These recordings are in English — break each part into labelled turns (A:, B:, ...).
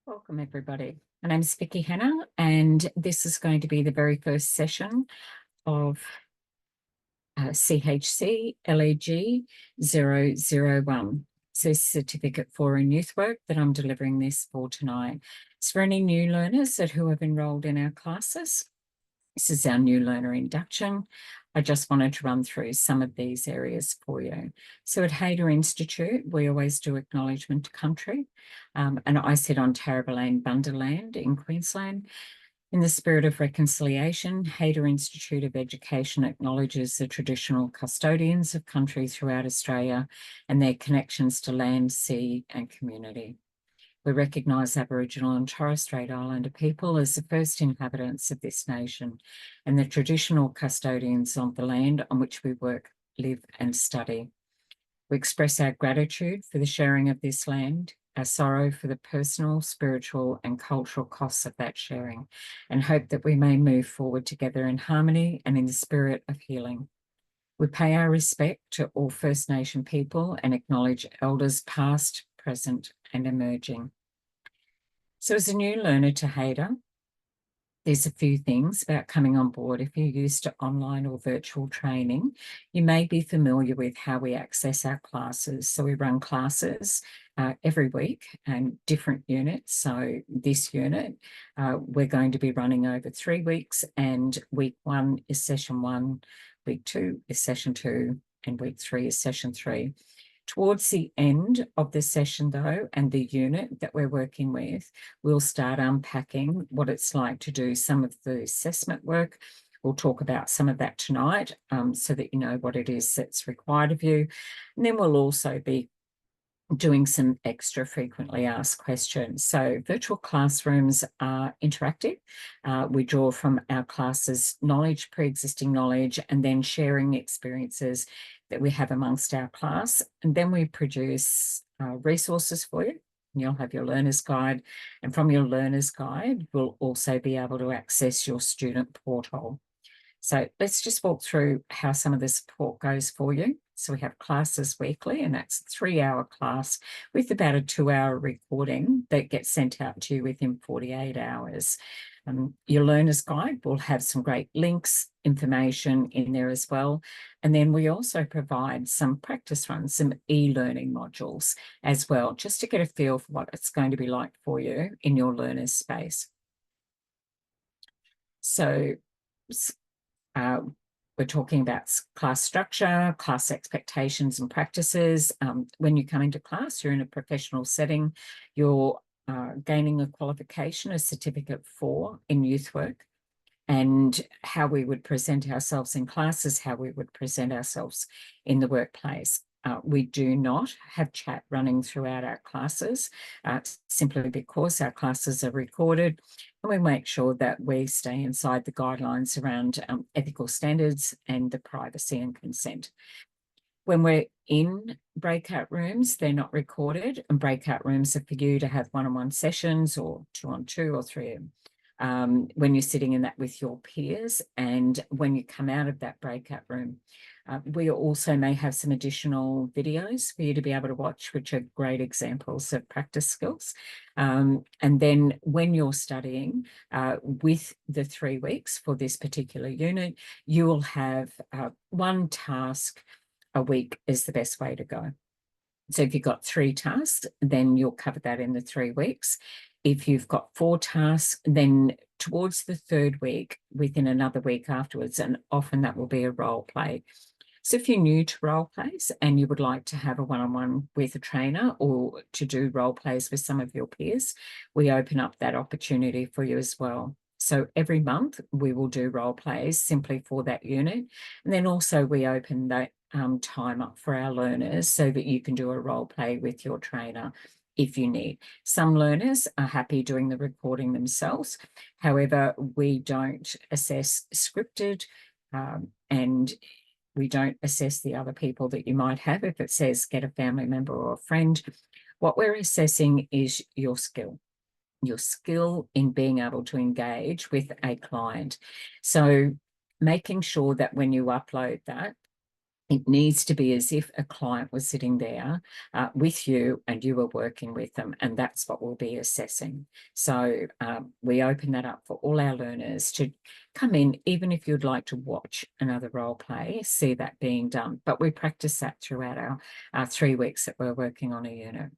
A: Welcome, everybody. My name is Vicky Hanna, and this is going to be the very first session of CHCLEG001. So Certificate for in Youth Work that I'm delivering this for tonight. It's for any new learners who have enrolled in our classes. This is our new learner induction. I just wanted to run through some of these areas for you. So at Hayter Institute, we always do acknowledgement to country. And I sit on Tarrabalane Bundaland in Queensland. In the spirit of reconciliation, Hayter Institute of Education acknowledges the traditional custodians of country throughout Australia and their connections to land, sea and community. We recognise Aboriginal and Torres Strait Islander people as the first inhabitants of this nation and the traditional custodians of the land on which we work, live and study. We express our gratitude for the sharing of this land, our sorrow for the personal, spiritual and cultural costs of that sharing, and hope that we may move forward together in harmony and in the spirit of healing. We pay our respect to all First Nation people and acknowledge elders past, present and emerging. So as a new learner to Hayter, there's a few things about coming on board. If you're used to online or virtual training, you may be familiar with how we access our classes. So we run classes every week and different units. So this unit, we're going to be running over 3 weeks, and week 1 is session 1, week 2 is session 2, and week 3 is session 3. Towards the end of the session, though, and the unit that we're working with, we'll start unpacking what it's like to do some of the assessment work. We'll talk about some of that tonight so that you know what it is that's required of you. And then we'll also be doing some extra frequently asked questions. So virtual classrooms are interactive. We draw from our classes knowledge, pre-existing knowledge, and then sharing experiences that we have amongst our class. And then we produce resources for you. You'll have your learner's guide. And from your learner's guide, we'll also be able to access your student portal. So let's just walk through how some of the support goes for you. So we have classes weekly, and that's a 3-hour class with about a 2-hour recording that gets sent out to you within 48 hours. Your learner's guide will have some great links, information in there as well. And then we also provide some practice runs, some e-learning modules as well, just to get a feel for what it's going to be like for you in your learner's space. So we're talking about class structure, class expectations and practices. When you come into class, you're in a professional setting. You're gaining a qualification, a Certificate for in Youth Work, and how we would present ourselves in classes, how we would present ourselves in the workplace. We do not have chat running throughout our classes, simply because our classes are recorded, and we make sure that we stay inside the guidelines around ethical standards and the privacy and consent. When we're in breakout rooms, they're not recorded, and breakout rooms are for you to have one-on-one sessions or 2-on-2 or 3 when you're sitting in that with your peers. And when you come out of that breakout room, we also may have some additional videos for you to be able to watch, which are great examples of practice skills. And then when you're studying with the 3 weeks for this particular unit, you will have one task a week is the best way to go. So if you've got 3 tasks, then you'll cover that in the 3 weeks. If you've got 4 tasks, then towards the 3rd week, within another week afterwards, and often that will be a role play. So if you're new to role plays and you would like to have a one-on-one with a trainer or to do role plays with some of your peers, we open up that opportunity for you as well. So every month we will do role plays simply for that unit. And then also we open that time up for our learners so that you can do a role play with your trainer if you need. Some learners are happy doing the recording themselves. However, we don't assess scripted and we don't assess the other people that you might have. If it says get a family member or a friend, what we're assessing is your skill in being able to engage with a client. So making sure that when you upload that, It needs to be as if a client was sitting there with you and you were working with them, and that's what we'll be assessing. So we open that up for all our learners to come in, even if you'd like to watch another role play, see that being done. But we practice that throughout our 3 weeks that we're working on a unit.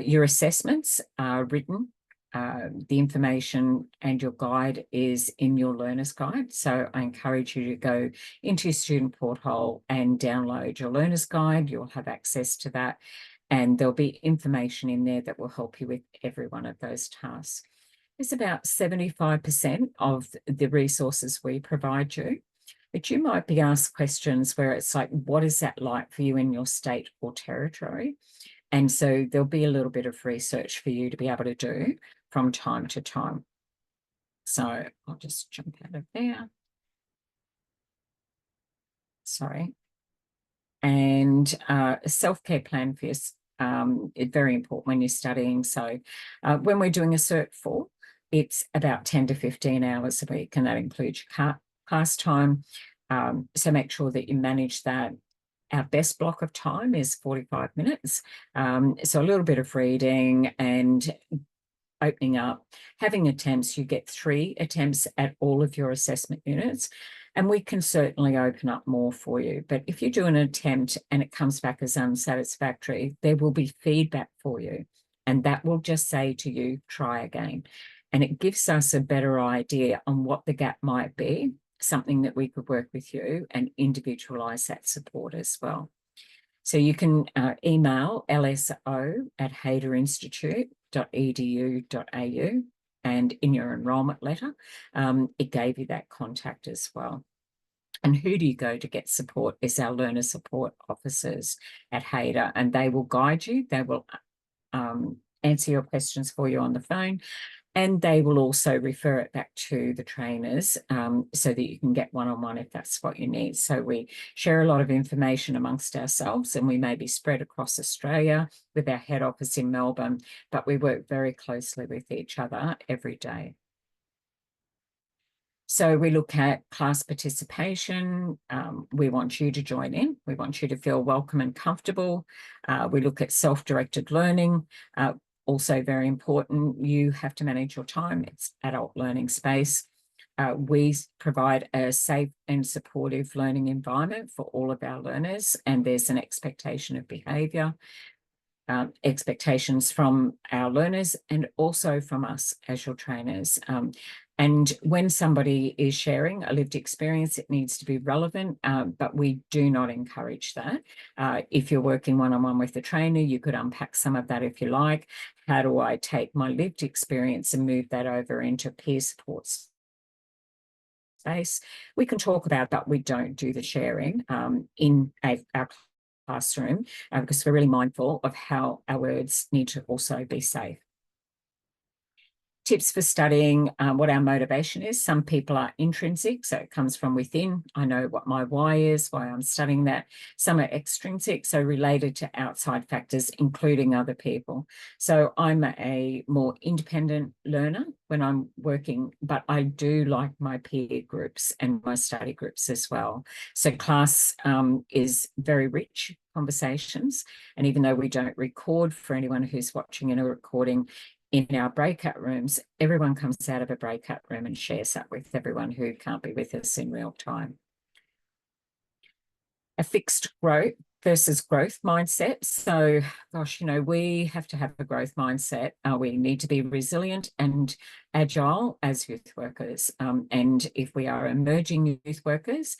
A: Your assessments are written. The information and your guide is in your learner's guide. So I encourage you to go into your student portal and download your learner's guide. You'll have access to that. And there'll be information in there that will help you with every one of those tasks. It's about 75% of the resources we provide you. But you might be asked questions where it's like, what is that like for you in your state or territory? And so there'll be a little bit of research for you to be able to do from time to time. So I'll just jump out of there. Sorry. And a self-care plan for you is very important when you're studying. So when we're doing a Cert IV, it's about 10 to 15 hours a week, and that includes your class time. So make sure that you manage that. Our best block of time is 45 minutes. So a little bit of reading and opening up, having attempts. You get 3 attempts at all of your assessment units, and we can certainly open up more for you. But if you do an attempt and it comes back as unsatisfactory, there will be feedback for you, and that will just say to you, try again. And it gives us a better idea on what the gap might be, something that we could work with you and individualise that support as well. So you can email lso@hayderinstitute.edu.au, and in your enrolment letter, it gave you that contact as well. And who do you go to get support is our learner support officers at Hayder, and they will guide you. They will answer your questions for you on the phone, and they will also refer it back to the trainers so that you can get one-on-one if that's what you need. So we share a lot of information amongst ourselves, and we may be spread across Australia with our head office in Melbourne, but we work very closely with each other every day. So we look at class participation. We want you to join in. We want you to feel welcome and comfortable. We look at self-directed learning. Also very important, you have to manage your time. It's adult learning space. We provide a safe and supportive learning environment for all of our learners, and there's an expectation of behaviour, expectations from our learners and also from us as your trainers. And when somebody is sharing a lived experience, it needs to be relevant, but we do not encourage that. If you're working one-on-one with the trainer, you could unpack some of that if you like. How do I take my lived experience and move that over into peer support space? We can talk about, but we don't do the sharing in our classroom because we're really mindful of how our words need to also be safe. Tips for studying, what our motivation is. Some people are intrinsic, so it comes from within. I know what my why is, why I'm studying that. Some are extrinsic, so related to outside factors, including other people. So I'm a more independent learner when I'm working, but I do like my peer groups and my study groups as well. So class is very rich conversations, and even though we don't record for anyone who's watching in a recording, in our breakout rooms, everyone comes out of a breakout room and shares that with everyone who can't be with us in real time. A fixed growth versus growth mindset. So, gosh, you know, we have to have a growth mindset. We need to be resilient and agile as youth workers. And if we are emerging youth workers,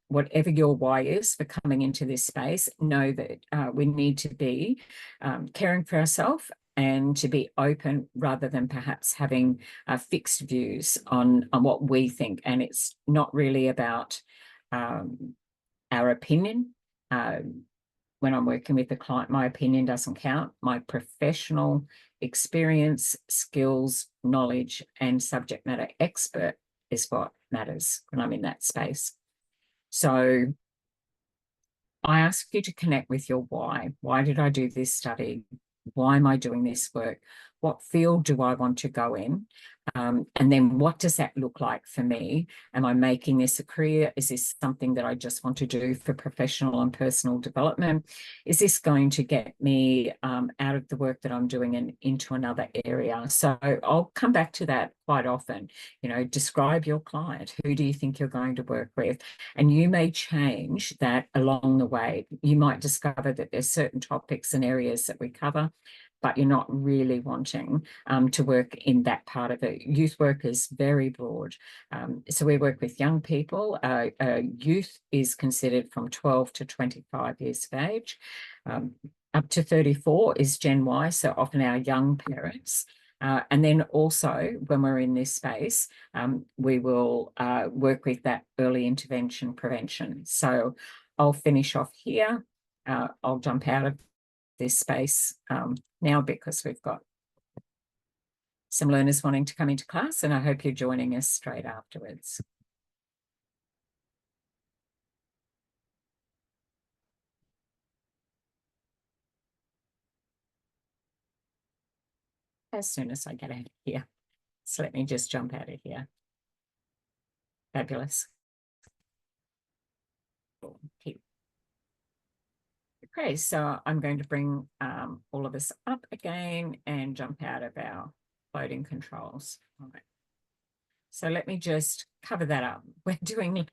A: whatever your why is for coming into this space, know that we need to be caring for ourselves and to be open rather than perhaps having fixed views on what we think. And it's not really about our opinion. When I'm working with the client, my opinion doesn't count. My professional experience, skills, knowledge, and subject matter expert is what matters when I'm in that space. So I ask you to connect with your why. Why did I do this study? Why am I doing this work? what field do I want to go in? And then what does that look like for me? Am I making this a career? Is this something that I just want to do for professional and personal development? Is this going to get me out of the work that I'm doing and into another area? So I'll come back to that quite often. You know, describe your client. Who do you think you're going to work with? And you may change that along the way. You might discover that there's certain topics and areas that we cover, but you're not really wanting to work in that part of it. Youth work is very broad. So we work with young people. Youth is considered from 12 to 25 years of age. Up to 34 is Gen Y, so often our young parents. And then also, when we're in this space, we will work with that early intervention prevention. So I'll finish off here. I'll jump out of this space now because we've got some learners wanting to come into class, and I hope you're joining us straight afterwards. As soon as I get out of here. So let me just jump out of here. Fabulous. Okay, so I'm going to bring all of us up again and jump out of our loading controls. All right. So let me just cover that up. We're doing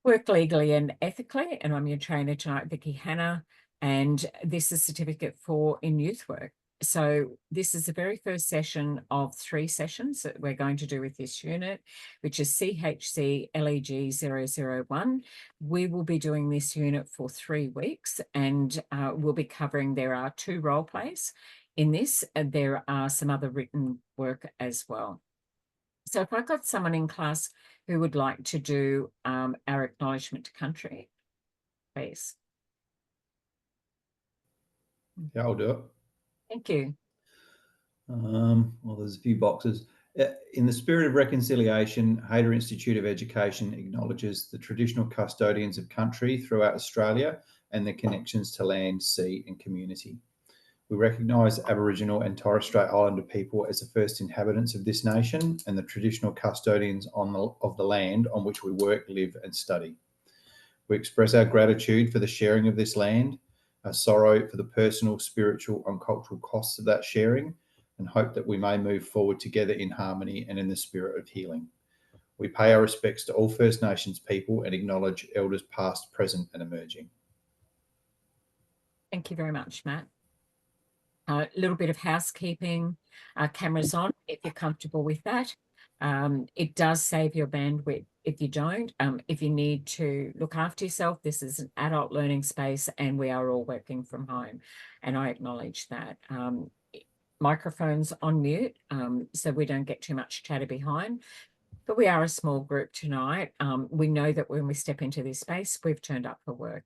A: work legally and ethically, and I'm your trainer tonight, Vicky Hanna, and this is Certificate 4 in Youth Work. So this is the very first session of 3 sessions that we're going to do with this unit, which is CHCLEG001. We will be doing this unit for 3 weeks, and we'll be covering, there are 2 role plays in this, and there are some other written work as well. So if I've got someone in class who would like to do our acknowledgement to country, please.
B: Yeah, I'll do it.
A: Thank you.
B: Well, there's a few boxes. In the spirit of reconciliation, Hayter Institute of Education acknowledges the traditional custodians of country throughout Australia and their connections to land, sea and community. We recognise Aboriginal and Torres Strait Islander people as the first inhabitants of this nation and the traditional custodians of the land on which we work, live and study. We express our gratitude for the sharing of this land, our sorrow for the personal, spiritual and cultural costs of that sharing, and hope that we may move forward together in harmony and in the spirit of healing. We pay our respects to all First Nations people and acknowledge elders past, present and emerging.
A: Thank you very much, Matt. A little bit of housekeeping, cameras on if you're comfortable with that. It does save your bandwidth if you don't. If you need to look after yourself, this is an adult learning space and we are all working from home, and I acknowledge that. Microphones on mute, so we don't get too much chatter behind. But we are a small group tonight. We know that when we step into this space, we've turned up for work.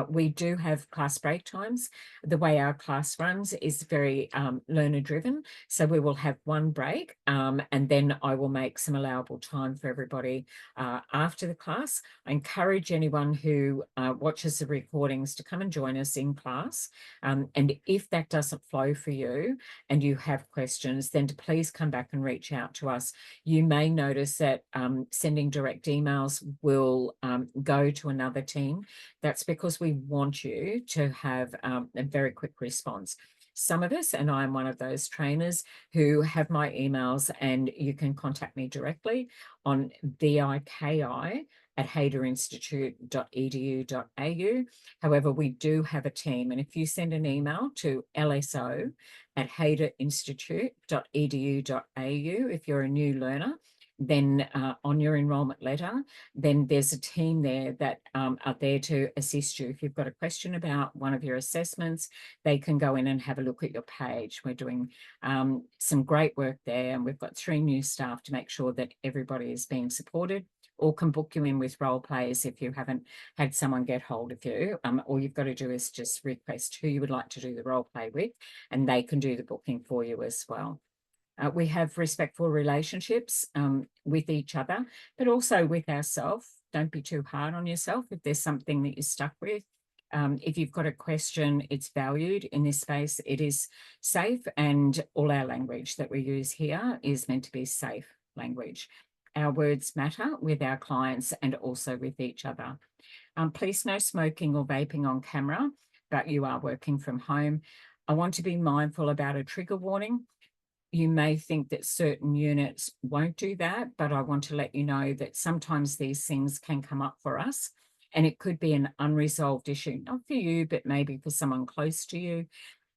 A: We do have class break times. The way our class runs is very learner driven. So we will have 1 break and then I will make some allowable time for everybody after the class. I encourage anyone who watches the recordings to come and join us in class. And if that doesn't flow for you and you have questions, then to please come back and reach out to us. You may notice that sending direct emails will go to another team. That's because we want you to have a very quick response. Some of us, and I'm one of those trainers who have my emails, and you can contact me directly on viki@hayderinstitute.edu.au. However, we do have a team, and if you send an email to lso@hayderinstitute.edu.au, if you're a new learner, then on your enrolment letter, then there's a team there that are there to assist you. If you've got a question about one of your assessments, they can go in and have a look at your page. We're doing some great work there, and we've got 3 new staff to make sure that everybody is being supported, or can book you in with role plays if you haven't had someone get hold of you. All you've got to do is just request who you would like to do the role play with, and they can do the booking for you as well. We have respectful relationships with each other, but also with ourselves. Don't be too hard on yourself if there's something that you're stuck with. If you've got a question, it's valued in this space. It is safe, and all our language that we use here is meant to be safe language. Our words matter with our clients and also with each other. Please no smoking or vaping on camera, but you are working from home. I want to be mindful about a trigger warning. You may think that certain units won't do that, but I want to let you know that sometimes these things can come up for us, and it could be an unresolved issue, not for you, but maybe for someone close to you.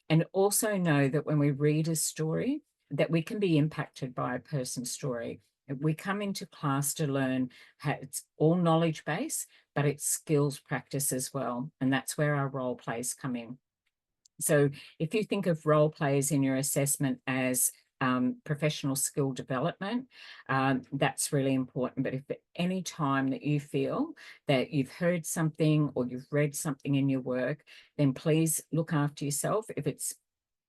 A: And also know that when we read a story, that we can be impacted by a person's story. We come into class to learn how it's all knowledge base, but it's skills practice as well. And that's where our role plays come in. So if you think of role plays in your assessment as professional skill development, that's really important. But if at any time that you feel that you've heard something or you've read something in your work, then please look after yourself. If it's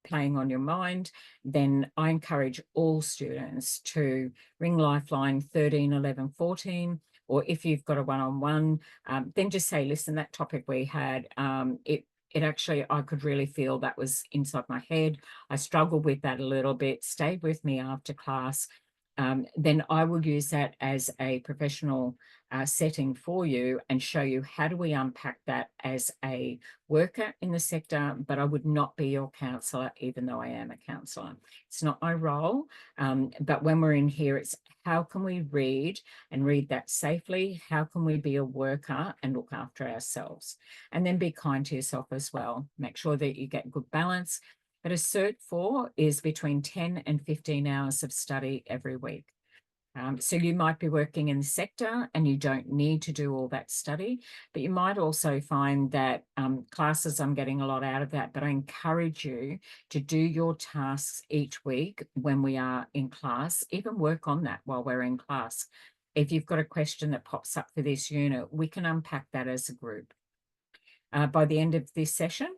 A: playing on your mind, then I encourage all students to ring Lifeline 13 11 14, or if you've got a one-on-one, then just say, listen, that topic we had, it actually, I could really feel that was inside my head. I struggled with that a little bit. Stay with me after class. Then I will use that as a professional setting for you and show you how do we unpack that as a worker in the sector, but I would not be your counsellor, even though I am a counsellor. It's not my role, but when we're in here, it's how can we read and read that safely? How can we be a worker and look after ourselves? And then be kind to yourself as well. Make sure that you get good balance. But a Cert 4 is between 10 and 15 hours of study every week. So you might be working in the sector and you don't need to do all that study, but you might also find that classes, I'm getting a lot out of that, but I encourage you to do your tasks each week when we are in class, even work on that while we're in class. If you've got a question that pops up for this unit, we can unpack that as a group. By the end of this session,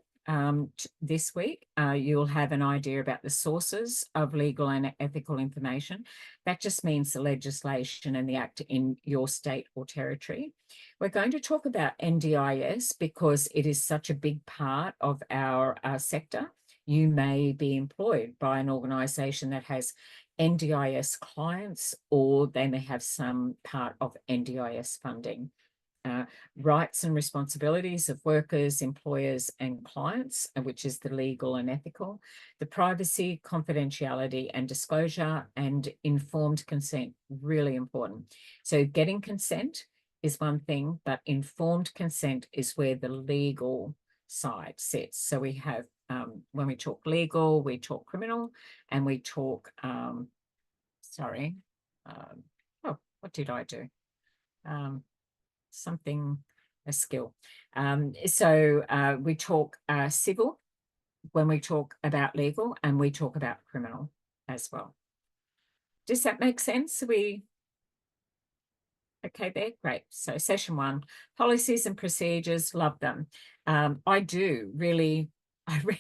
A: this week, you'll have an idea about the sources of legal and ethical information. That just means the legislation and the act in your state or territory. We're going to talk about NDIS because it is such a big part of our sector. You may be employed by an organisation that has NDIS clients, or they may have some part of NDIS funding. Rights and responsibilities of workers, employers, and clients, which is the legal and ethical, the privacy, confidentiality, and disclosure, and informed consent, really important. So getting consent is one thing, but informed consent is where the legal side sits. So we have, when we talk legal, we talk criminal, and we talk, oh, what did I do? Something, a skill. So we talk civil when we talk about legal, and we talk about criminal as well. Does that make sense? Okay there? Great. So session 1, policies and procedures, love them. I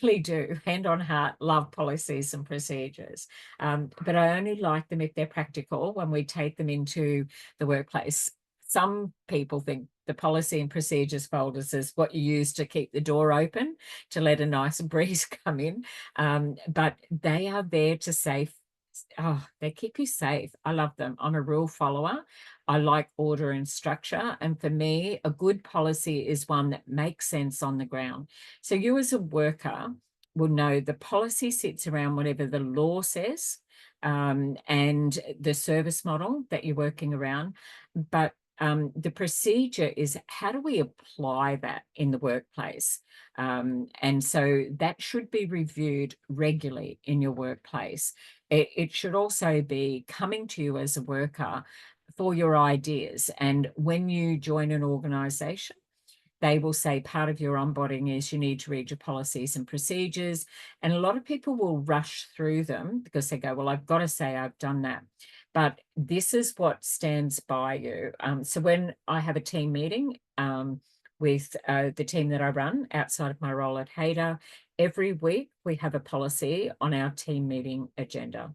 A: really do, hand on heart, love policies and procedures. But I only like them if they're practical when we take them into the workplace. Some people think the policy and procedures folders is what you use to keep the door open to let a nice breeze come in. But they are there to they keep you safe. I love them. I'm a rule follower. I like order and structure. And for me, a good policy is one that makes sense on the ground. So you as a worker will know the policy sits around whatever the law says, and the service model that you're working around. But the procedure is how do we apply that in the workplace? And so that should be reviewed regularly in your workplace. It should also be coming to you as a worker for your ideas. And when you join an organisation, they will say part of your onboarding is you need to read your policies and procedures. And a lot of people will rush through them because they go, well, I've got to say I've done that. But this is what stands by you. So when I have a team meeting with the team that I run outside of my role at Hayter, every week we have a policy on our team meeting agenda.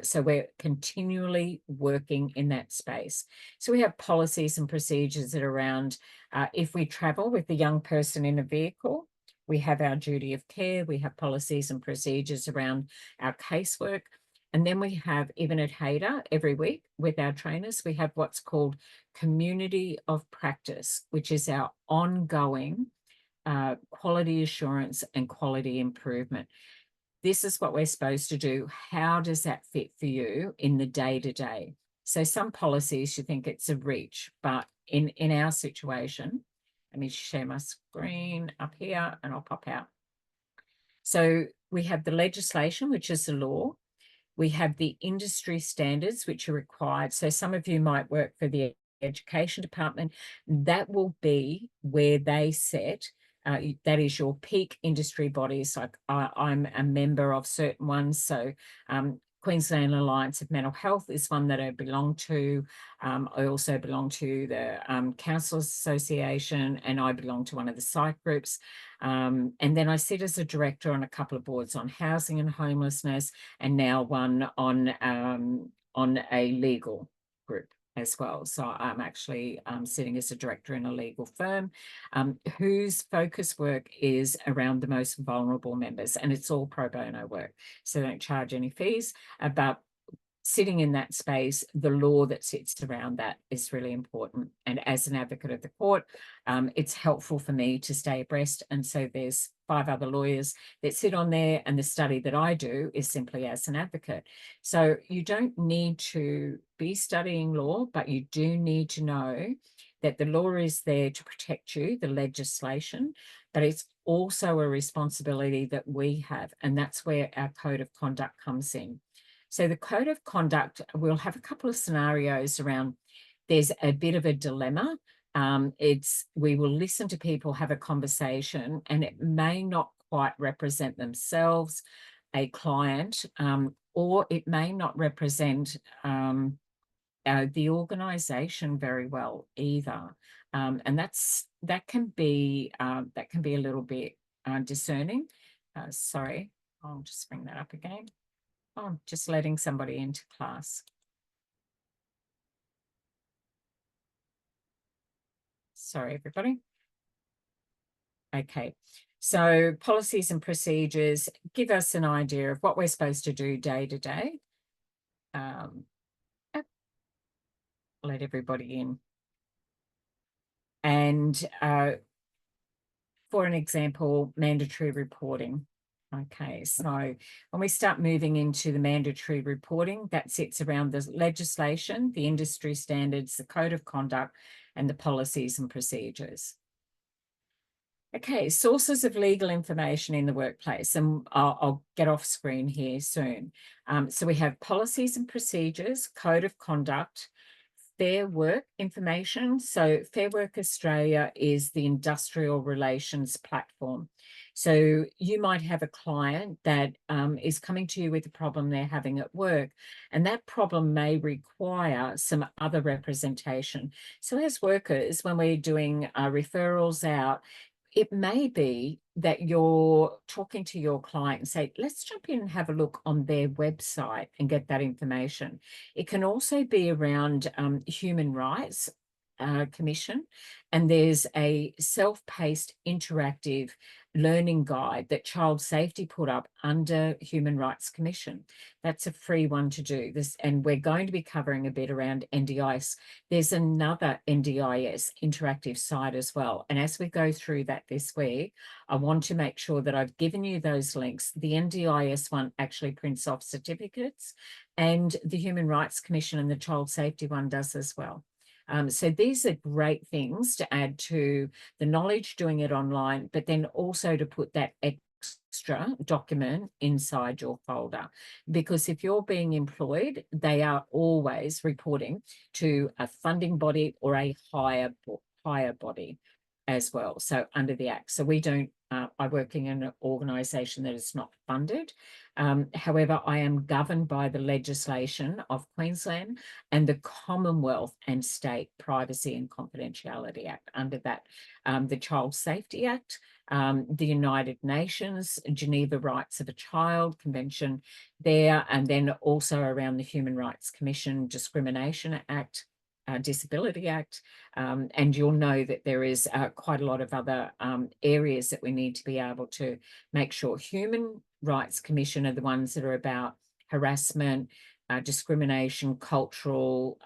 A: So we're continually working in that space. So we have policies and procedures that are around if we travel with a young person in a vehicle, we have our duty of care, we have policies and procedures around our casework. And then we have, even at HADA, every week with our trainers, we have what's called community of practice, which is our ongoing quality assurance and quality improvement. This is what we're supposed to do. How does that fit for you in the day-to-day? So some policies you think it's a reach, but in our situation, let me share my screen up here and I'll pop out. So we have the legislation, which is the law. We have the industry standards, which are required. So some of you might work for the education department. That will be where they set. That is your peak industry bodies. Like I'm a member of certain ones. So Queensland Alliance of Mental Health is one that I belong to. I also belong to the Councillors Association, and I belong to one of the psych groups. And then I sit as a director on a couple of boards on housing and homelessness, and now one on a legal group as well. So I'm actually sitting as a director in a legal firm whose focus work is around the most vulnerable members, and it's all pro bono work. So they don't charge any fees, but sitting in that space, the law that sits around that is really important. And as an advocate of the court, it's helpful for me to stay abreast. And so there's 5 other lawyers that sit on there, and the study that I do is simply as an advocate. So you don't need to be studying law, but you do need to know that the law is there to protect you, the legislation, but it's also a responsibility that we have. And that's where our code of conduct comes in. So the code of conduct, we'll have a couple of scenarios around. There's a bit of a dilemma. We will listen to people have a conversation, and it may not quite represent themselves, a client, or it may not represent the organisation very well either. And that can be a little bit discerning. Sorry, I'll just bring that up again. Oh, just letting somebody into class. Sorry, everybody. Okay, so policies and procedures give us an idea of what we're supposed to do day to day. Let everybody in. And for an example, mandatory reporting. Okay, so when we start moving into the mandatory reporting, that sits around the legislation, the industry standards, the code of conduct, and the policies and procedures. Okay, sources of legal information in the workplace, and I'll get off screen here soon. So we have policies and procedures, code of conduct, Fair Work information. So Fair Work Australia is the industrial relations platform. So you might have a client that is coming to you with a problem they're having at work, and that problem may require some other representation. So as workers, when we're doing referrals out, it may be that you're talking to your client and say, let's jump in and have a look on their website and get that information. It can also be around human rights commission, and there's a self-paced interactive learning guide that Child Safety put up under Human Rights Commission. That's a free one to do this, and we're going to be covering a bit around NDIS. There's another NDIS interactive site as well, and as we go through that this week, I want to make sure that I've given you those links. The NDIS one actually prints off certificates, and the Human Rights Commission and the Child Safety one does as well. So these are great things to add to the knowledge doing it online, but then also to put that extra document inside your folder. Because if you're being employed, they are always reporting to a funding body or a higher body. as well, so under the Act. So we don't, I work in an organisation that is not funded. However, I am governed by the legislation of Queensland and the Commonwealth and State Privacy and Confidentiality Act. Under that, the Child Safety Act, the United Nations, Geneva Rights of a Child Convention there, and then also around the Human Rights Commission Discrimination Act, Disability Act, and you'll know that there is quite a lot of other areas that we need to be able to make sure. Human Rights Commission are the ones that are about harassment, discrimination, cultural,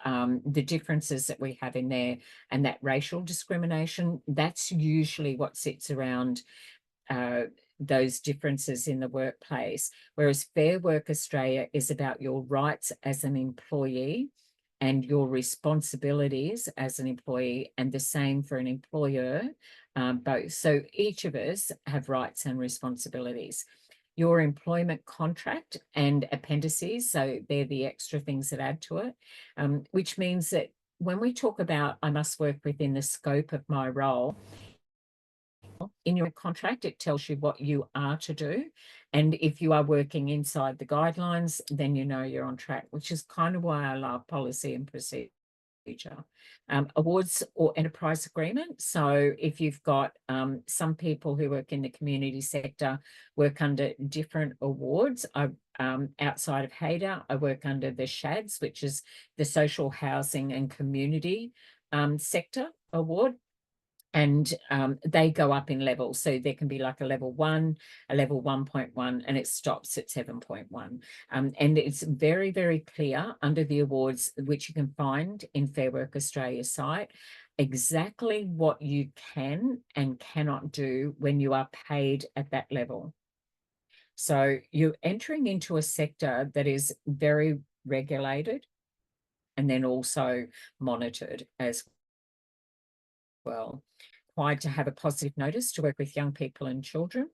A: the differences that we have in there, and that racial discrimination. That's usually what sits around those differences in the workplace. Whereas Fair Work Australia is about your rights as an employee and your responsibilities as an employee, and the same for an employer, both. So each of us have rights and responsibilities. Your employment contract and appendices, so they're the extra things that add to it, which means that when we talk about I must work within the scope of my role, in your contract, it tells you what you are to do. And if you are working inside the guidelines, then you know you're on track, which is kind of why I love policy and procedure. Awards or enterprise agreement. So if you've got some people who work in the community sector work under different awards. Outside of HADA, I work under the SHADS, which is the Social Housing and Community Sector Award. And they go up in levels. So there can be like a level 1, a level 1.1, and it stops at 7.1. And it's very, very clear under the awards, which you can find in Fair Work Australia site, exactly what you can and cannot do when you are paid at that level. So you're entering into a sector that is very regulated and then also monitored as well. Required to have a positive notice to work with young people and children.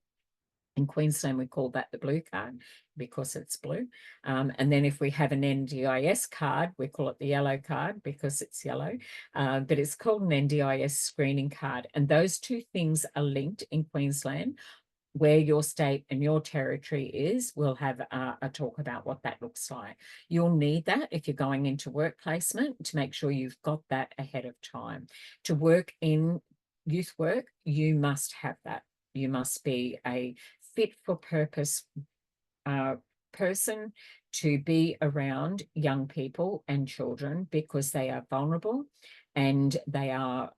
A: In Queensland, we call that the blue card because it's blue. And then if we have an NDIS card, we call it the yellow card because it's yellow, but it's called an NDIS screening card. And those two things are linked in Queensland. Where your state and your territory is, we'll have a talk about what that looks like. You'll need that if you're going into work placement to make sure you've got that ahead of time. To work in youth work, you must have that. You must be a fit for purpose person to be around young people and children because they are vulnerable and they are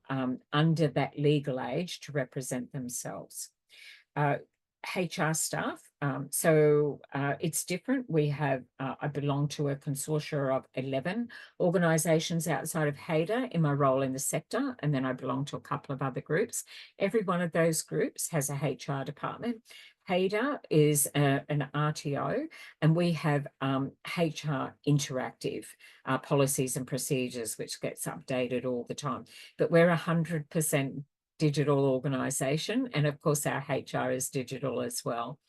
A: under that legal age to represent themselves. HR staff. It's different. We have, I belong to a consortium of 11 organisations outside of HADA in my role in the sector, and then I belong to a couple of other groups. Every one of those groups has a HR department. HADA is an RTO, and we have HR interactive policies and procedures, which gets updated all the time. But we're 100% digital organisation, and of course our HR is digital as well.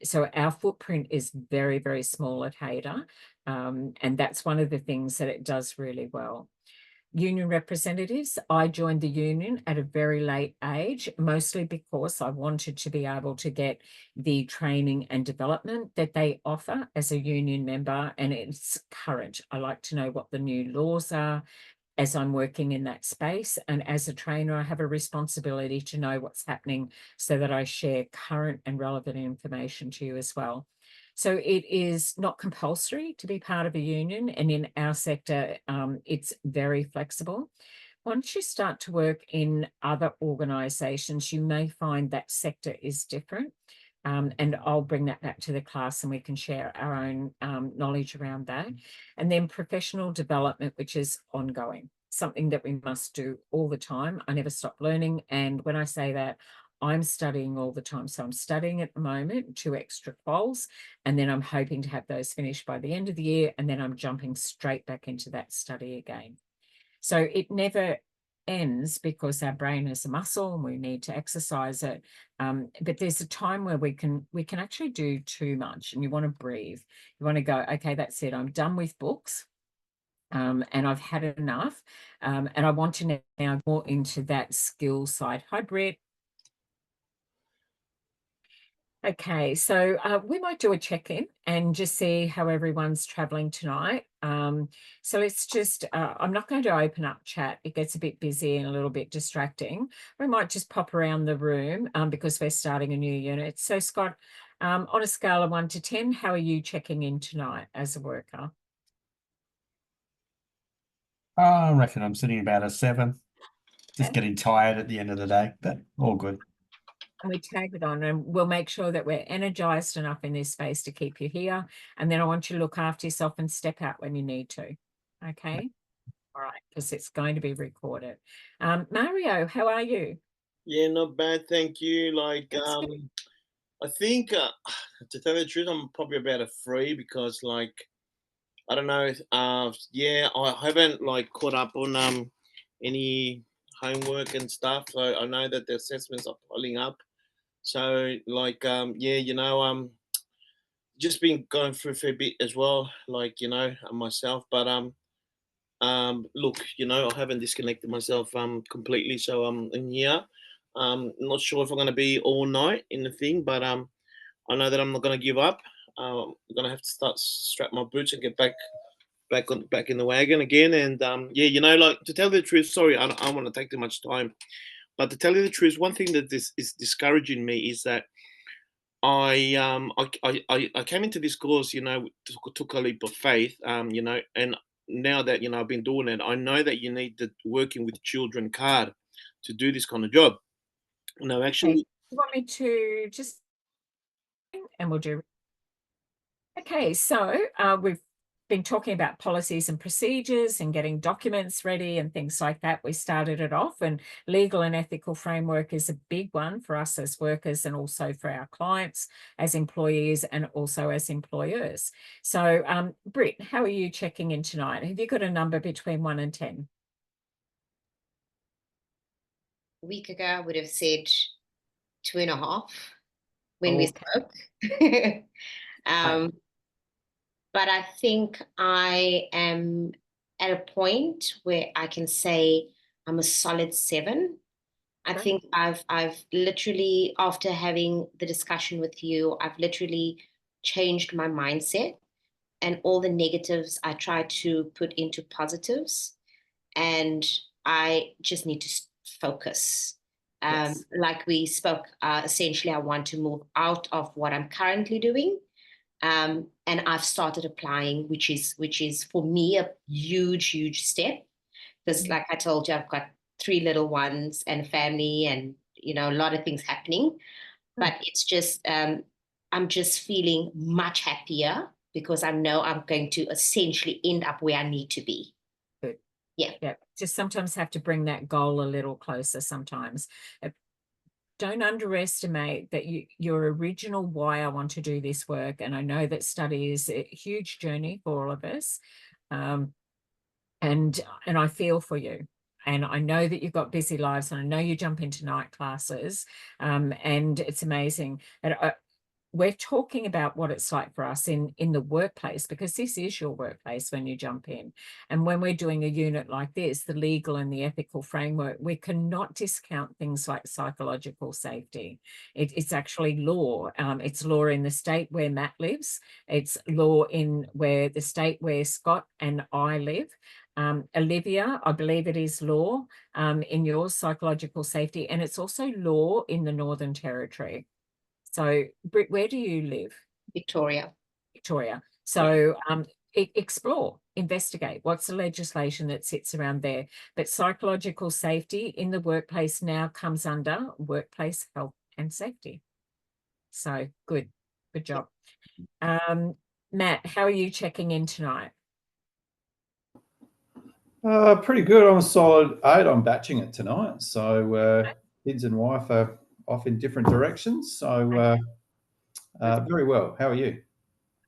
A: So our footprint is very, very small at HADA, and that's one of the things that it does really well. Union representatives, I joined the union at a very late age, mostly because I wanted to be able to get the training and development that they offer as a union member, and it's current. I like to know what the new laws are as I'm working in that space. And as a trainer, I have a responsibility to know what's happening so that I share current and relevant information to you as well. So it is not compulsory to be part of a union. And in our sector, it's very flexible. Once you start to work in other organisations, you may find that sector is different. And I'll bring that back to the class and we can share our own knowledge around that. And then professional development, which is ongoing, something that we must do all the time. I never stop learning. And when I say that, I'm studying all the time. So I'm studying at the moment 2 extra quals, and then I'm hoping to have those finished by the end of the year. And then I'm jumping straight back into that study again. So it never ends because our brain is a muscle and we need to exercise it. But there's a time where we can actually do too much, and you want to breathe. You want to go, okay, that's it. I'm done with books. and I've had enough, and I want to now go into that skill side. Hi, Britt. Okay, so we might do a check-in and just see how everyone's traveling tonight. So let's just, I'm not going to open up chat. It gets a bit busy and a little bit distracting. We might just pop around the room because we're starting a new unit. So Scott, on a scale of 1 to 10, how are you checking in tonight as a worker?
C: I reckon I'm sitting about a 7. Just
A: Okay.
C: getting tired at the end of the day, but all good.
A: And we tag it on, and we'll make sure that we're energized enough in this space to keep you here. And then I want you to look after yourself and step out when you need to. Okay. All right, because it's going to be recorded. Mario, how are you?
D: Yeah, not bad, thank you. Like,
A: That's good.
D: I think to tell the truth, I'm probably about a 3 because, like, I don't know. Yeah, I haven't like caught up on any homework and stuff. So I know that the assessments are piling up. So like, yeah, just been going through a fair bit as well. Like, myself, but look, I haven't disconnected myself completely, so I'm in here. Not sure if I'm going to be all night in the thing, but I know that I'm not going to give up. I'm going to have to start strap my boots and get back in the wagon again. And yeah, like, to tell you the truth, sorry, I don't want to take too much time, but to tell you the truth, one thing that this is discouraging me is that I came into this course, took a leap of faith, and now that I've been doing it, I know that you need the working with children card to do this kind of job. No,
A: Okay.
D: actually,
A: You want me to just, and we'll do. Okay, so we've been talking about policies and procedures and getting documents ready and things like that. We started it off, and legal and ethical framework is a big one for us as workers and also for our clients as employees and also as employers. So Britt, how are you checking in tonight? Have you got a number between 1 and 10?
E: A week ago, I would have said 2.5 when we
A: Okay.
E: spoke. But I think I am at a point where I can say I'm a solid 7. I
A: Okay.
E: think I've literally, after having the discussion with you, I've literally changed my mindset, and all the negatives I try to put into positives, and I just need to focus.
A: Yes.
E: Like we spoke, essentially, I want to move out of what I'm currently doing. And I've started applying, which is for me a huge step, because like I told you, I've got 3 little ones and a family, and a lot of things happening. But it's just I'm just feeling much happier because I know I'm going to essentially end up where I need to be.
A: Good.
E: Yeah.
A: Just sometimes have to bring that goal a little closer sometimes. Don't underestimate that your original why I want to do this work. And I know that study is a huge journey for all of us. And I feel for you. And I know that you've got busy lives, and I know you jump into night classes, and it's amazing. And we're talking about what it's like for us in the workplace, because this is your workplace when you jump in. And when we're doing a unit like this, the legal and the ethical framework, we cannot discount things like psychological safety. It's actually law. It's law in the state where Matt lives. It's law in the state where Scott and I live. Olivia, I believe it is law in your psychological safety, and it's also law in the Northern Territory. So, Britt, where do you live?
E: Victoria.
A: Victoria. So, explore, investigate what's the legislation that sits around there. But psychological safety in the workplace now comes under workplace health and safety. So, good job. Matt, how are you checking in tonight?
B: Pretty good. I'm a solid 8. I'm batching it tonight. So kids and wife are off in different directions. So very well. How are you?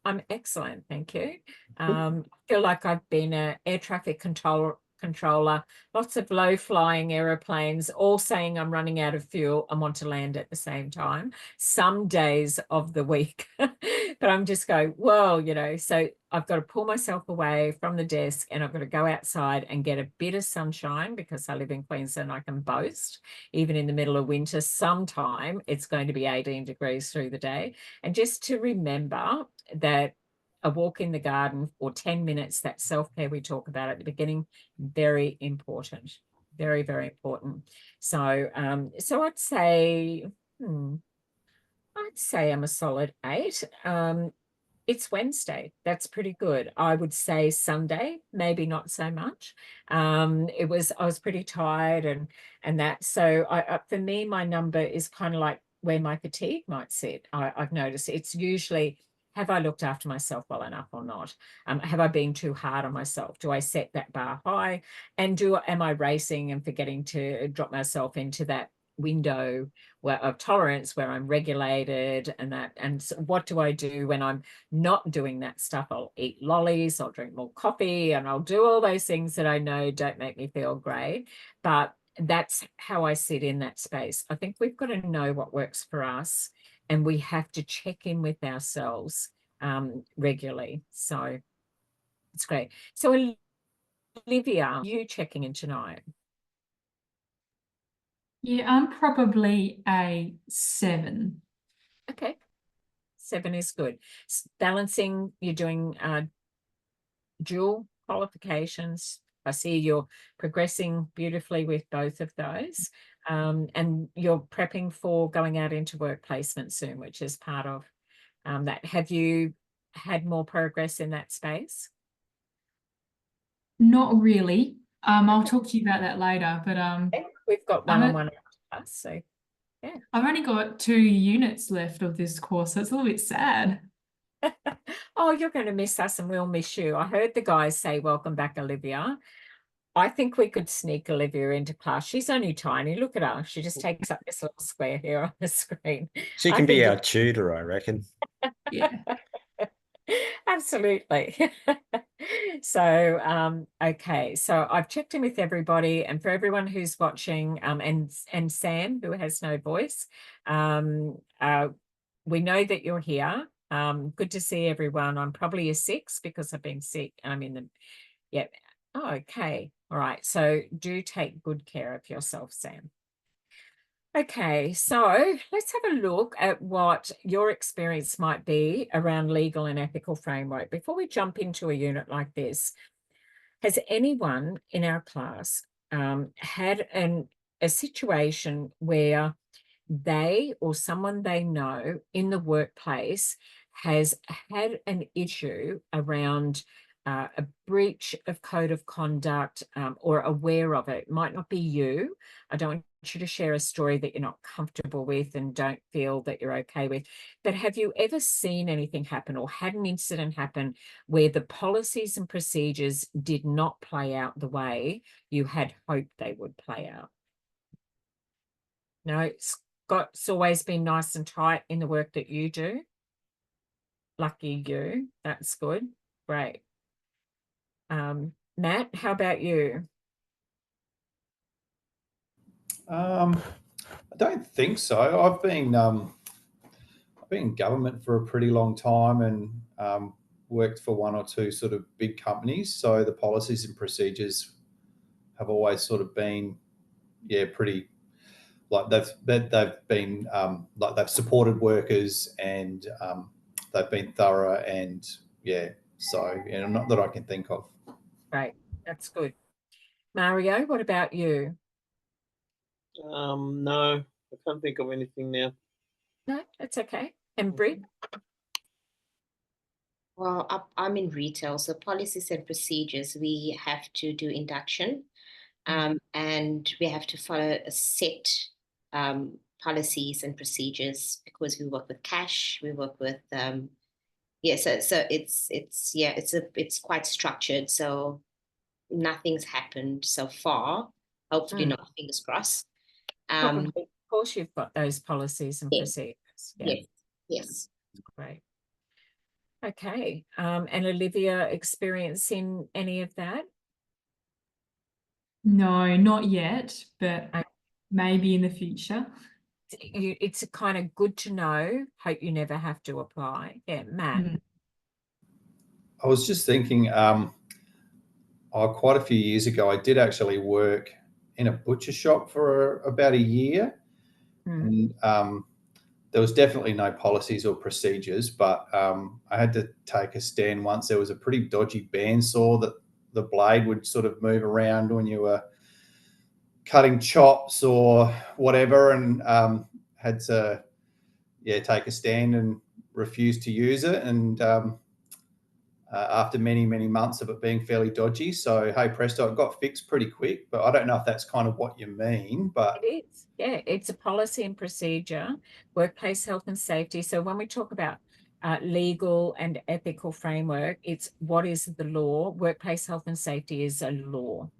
A: I'm excellent, thank you. I feel like I've been an air traffic controller, lots of low-flying aeroplanes, all saying I'm running out of fuel and want to land at the same time, some days of the week. But I'm just going, whoa, you know, so I've got to pull myself away from the desk and I've got to go outside and get a bit of sunshine because I live in Queensland. I can boast, even in the middle of winter, sometime it's going to be 18 degrees through the day. And just to remember that a walk in the garden or 10 minutes, that self-care we talk about at the beginning, very important, very, very important. So, so I'd say, I'm a solid 8. It's Wednesday. That's pretty good. I would say Sunday, maybe not so much. I was pretty tired and that. So for me, my number is kind of like where my fatigue might sit. I've noticed it's usually, have I looked after myself well enough or not? Have I been too hard on myself? Do I set that bar high? And am I racing and forgetting to drop myself into that window of tolerance where I'm regulated and that? And so what do I do when I'm not doing that stuff? I'll eat lollies, I'll drink more coffee, and I'll do all those things that I know don't make me feel great. But that's how I sit in that space. I think we've got to know what works for us, and we have to check in with ourselves regularly. So it's great. So Olivia, you checking in tonight?
F: Yeah, I'm probably a 7.
A: Okay. 7 is good. Balancing, you're doing dual qualifications. I see you're progressing beautifully with both of those. And you're prepping for going out into work placement soon, which is part of that. Have you had more progress in that space?
F: Not really. I'll talk to you about that later, but
A: Okay. We've got one-on-one class, so yeah.
F: I've only got 2 units left of this course, so it's a little bit sad.
A: Oh, you're going to miss us and we'll miss you. I heard the guys say, welcome back, Olivia. I think we could sneak Olivia into class. She's only tiny. Look at her. She just takes up this little square here on the screen.
G: She can be our tutor, I reckon.
F: Yeah.
A: Absolutely. So, okay. So I've checked in with everybody, and for everyone who's watching, and Sam, who has no voice, we know that you're here. Good to see everyone. I'm probably a 6 because I've been sick. I'm in the, yeah. Oh, okay. All right. So do take good care of yourself, Sam. Okay, so let's have a look at what your experience might be around legal and ethical framework. Before we jump into a unit like this, has anyone in our class had a situation where they or someone they know in the workplace has had an issue around a breach of code of conduct or aware of it? It might not be you. I don't want you to share a story that you're not comfortable with and don't feel that you're okay with. But have you ever seen anything happen or had an incident happen where the policies and procedures did not play out the way you had hoped they would play out? No, Scott's always been nice and tight in the work that you do. Lucky you. That's good. Great. Matt, how about you?
B: I don't think so. I've been in government for a pretty long time and worked for 1 or 2 sort of big companies. So the policies and procedures have always sort of been, pretty like they've been like they've supported workers and they've been thorough and So not that I can think of.
A: Great, that's good. Mario, what about you?
D: No, I can't think of anything now.
A: No, that's okay. And Brit?
E: Well, I'm in retail, so policies and procedures, we have to do induction, and we have to follow a set policies and procedures because we work with cash, we work with so it's quite structured. So nothing's happened so far. Hopefully not, fingers crossed.
A: Of course, you've got those policies and procedures. Yeah.
E: Yes.
A: Great. Okay. And Olivia, experiencing any of that?
F: No, not yet, but
A: Okay.
F: maybe in the future.
A: It's a kind of good to know. Hope you never have to apply. Yeah, Matt.
F: Mm.
B: I was just thinking, quite a few years ago, I did actually work in a butcher shop for about a year.
A: Mm.
B: And there was definitely no policies or procedures, but I had to take a stand once. There was a pretty dodgy bandsaw that the blade would sort of move around when you were cutting chops or whatever, and had to take a stand and refuse to use it. And after many months of it being fairly dodgy, so hey presto, it got fixed pretty quick. But I don't know if that's kind of what you mean. But
A: It is. Yeah, it's a policy and procedure, workplace health and safety. So when we talk about legal and ethical framework, it's what is the law? Workplace health and safety is a law.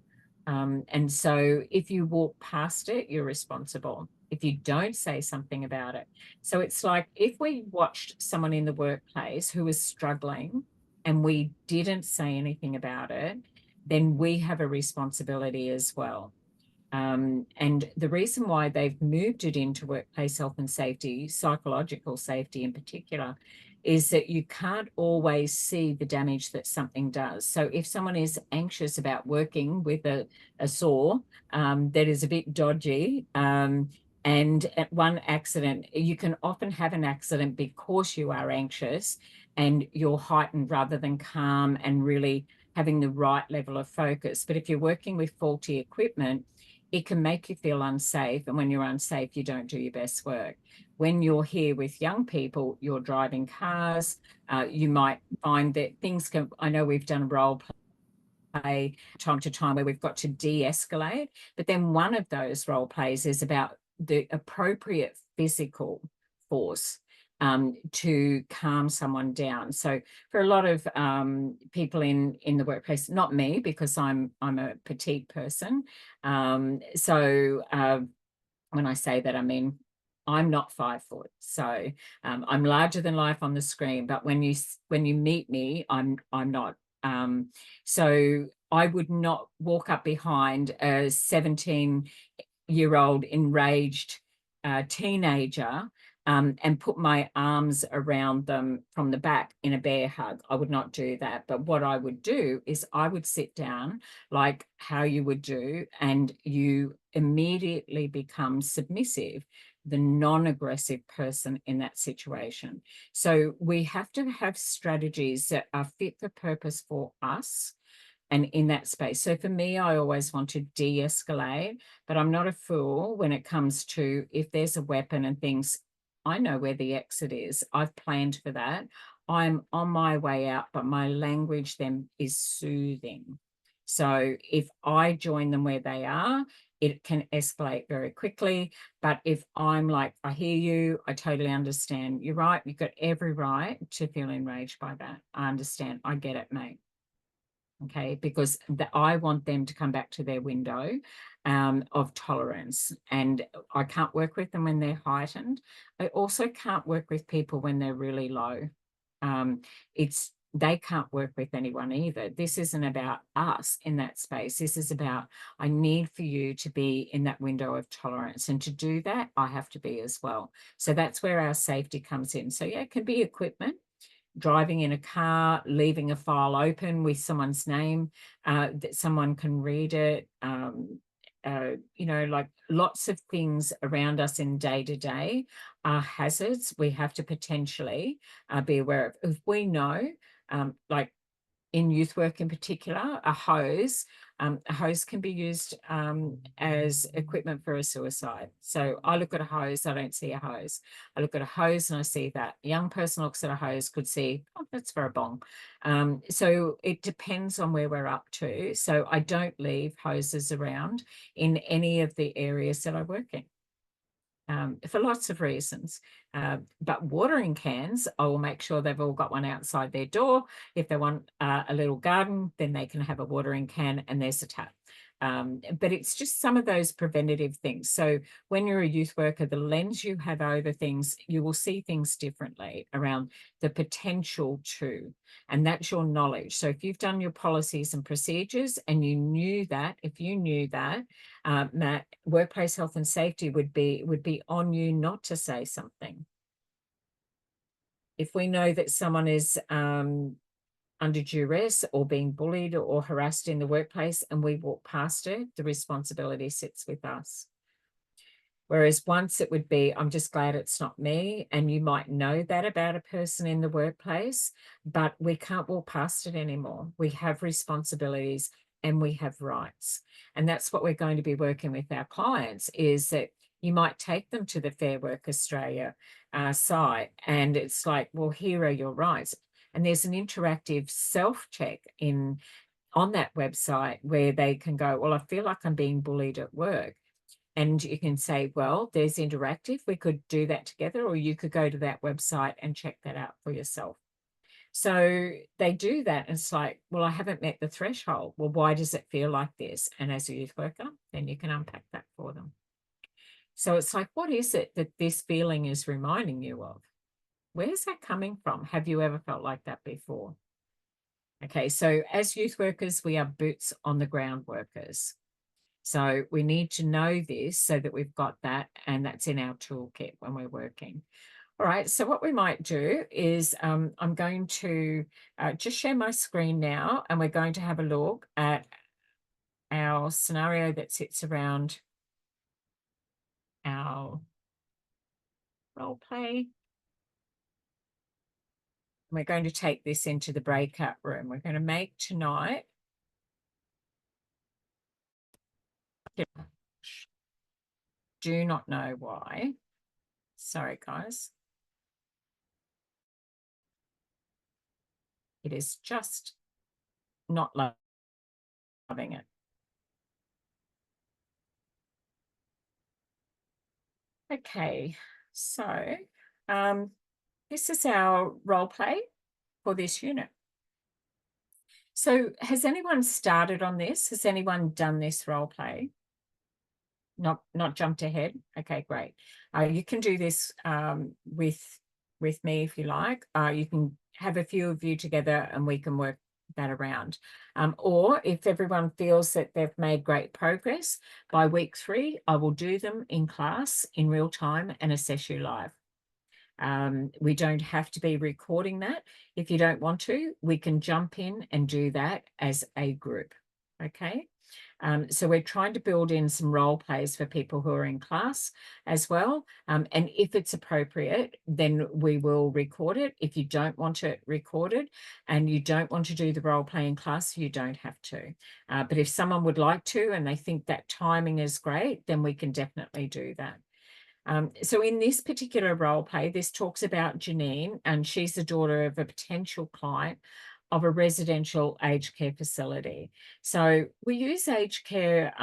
A: And so if you walk past it, you're responsible if you don't say something about it. So it's like if we watched someone in the workplace who was struggling and we didn't say anything about it, then we have a responsibility as well. And the reason why they've moved it into workplace health and safety, psychological safety in particular, is that you can't always see the damage that something does. So if someone is anxious about working with a saw that is a bit dodgy, and at one accident, you can often have an accident because you are anxious and you're heightened rather than calm and really having the right level of focus. But if you're working with faulty equipment, it can make you feel unsafe. And when you're unsafe, you don't do your best work. When you're here with young people, you're driving cars, you might find that things can, I know we've done a role play time to time where we've got to de-escalate, but then one of those role plays is about the appropriate physical force to calm someone down. So for a lot of people in the workplace, not me, because I'm a petite person. So when I say that, I mean I'm not 5 foot, so I'm larger than life on the screen. But when you meet me, I'm not. So I would not walk up behind a 17-year-old enraged teenager and put my arms around them from the back in a bear hug. I would not do that. But what I would do is I would sit down like how you would do, and you immediately become submissive, the non-aggressive person in that situation. So we have to have strategies that are fit for purpose for us and in that space. So for me, I always want to de-escalate, but I'm not a fool when it comes to if there's a weapon and things, I know where the exit is. I've planned for that. I'm on my way out, but my language then is soothing. So if I join them where they are, it can escalate very quickly. But if I'm like, I hear you, I totally understand. You're right. You've got every right to feel enraged by that. I understand. I get it, mate. Okay, because I want them to come back to their window of tolerance, and I can't work with them when they're heightened. I also can't work with people when they're really low. They can't work with anyone either. This isn't about us in that space. This is about, I need for you to be in that window of tolerance, and to do that, I have to be as well. So that's where our safety comes in. So yeah, it can be equipment. Driving in a car, leaving a file open with someone's name, that someone can read it, like lots of things around us in day-to-day are hazards we have to potentially be aware of. If we know, like in youth work in particular, a hose can be used as equipment for a suicide. So I look at a hose, I don't see a hose. I look at a hose and I see that. A young person looks at a hose, could see, oh, that's for a bong. So it depends on where we're up to. So I don't leave hoses around in any of the areas that I work in. For lots of reasons. But watering cans, I will make sure they've all got one outside their door. If they want a little garden, then they can have a watering can and there's a tap. But it's just some of those preventative things. So when you're a youth worker, the lens you have over things, you will see things differently around the potential to, and that's your knowledge. So if you've done your policies and procedures and you knew that, if you knew that, Matt, workplace health and safety would be on you not to say something. If we know that someone is under duress or being bullied or harassed in the workplace and we walk past it, the responsibility sits with us. Whereas once it would be, I'm just glad it's not me. And you might know that about a person in the workplace, but we can't walk past it anymore. We have responsibilities and we have rights. And that's what we're going to be working with our clients, is that you might take them to the Fair Work Australia site and it's like, well, here are your rights. And there's an interactive self-check on that website where they can go, well, I feel like I'm being bullied at work. And you can say, well, there's interactive. We could do that together, or you could go to that website and check that out for yourself. So they do that. And it's like, well, I haven't met the threshold. Well, why does it feel like this? And as a youth worker, then you can unpack that for them. So it's like, what is it that this feeling is reminding you of? Where's that coming from? Have you ever felt like that before? Okay, so as youth workers, we are boots on the ground workers. So we need to know this so that we've got that, and that's in our toolkit when we're working. All right, so what we might do is I'm going to just share my screen now, and we're going to have a look at our scenario that sits around our role play. We're going to take this into the breakout room. We're going to make tonight. Do not know why. Sorry, guys. It is just not loving it. Okay, so this is our role play for this unit. So has anyone started on this? Has anyone done this role play? Not jumped ahead? Okay, great. You can do this with me if you like. You can have a few of you together and we can work that around. Or if everyone feels that they've made great progress, by week 3, I will do them in class in real time and assess you live. We don't have to be recording that. If you don't want to, we can jump in and do that as a group. Okay. So we're trying to build in some role plays for people who are in class as well. And if it's appropriate, then we will record it. If you don't want it recorded and you don't want to do the role play in class, you don't have to. But if someone would like to and they think that timing is great, then we can definitely do that. So in this particular role play, this talks about Janine, and she's the daughter of a potential client of a residential aged care facility. So we use aged care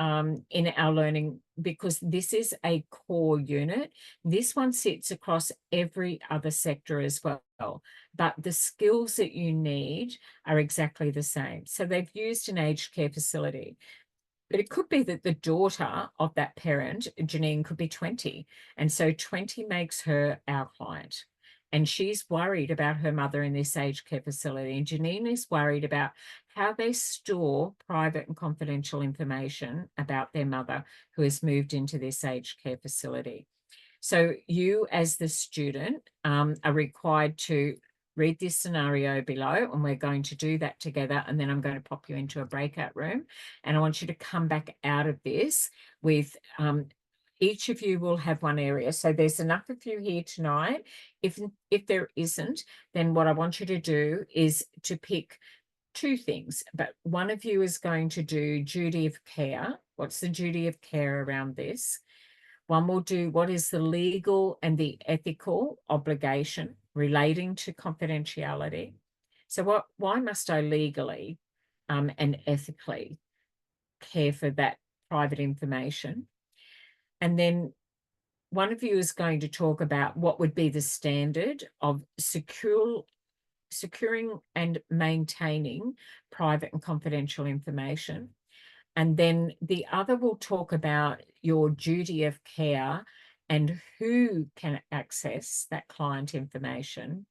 A: in our learning because this is a core unit. This one sits across every other sector as well, but the skills that you need are exactly the same. So they've used an aged care facility. But it could be that the daughter of that parent, Janine, could be 20. And so 20 makes her our client. And she's worried about her mother in this aged care facility. And Janine is worried about how they store private and confidential information about their mother who has moved into this aged care facility. So you as the student are required to read this scenario below, and we're going to do that together. And then I'm going to pop you into a breakout room. And I want you to come back out of this with each of you will have one area. So there's enough of you here tonight. If there isn't, then what I want you to do is to pick 2 things. But one of you is going to do duty of care. What's the duty of care around this? One will do what is the legal and the ethical obligation relating to confidentiality. So why must I legally and ethically care for that private information? And then one of you is going to talk about what would be the standard of securing and maintaining private and confidential information. And then the other will talk about your duty of care and who can access that client information.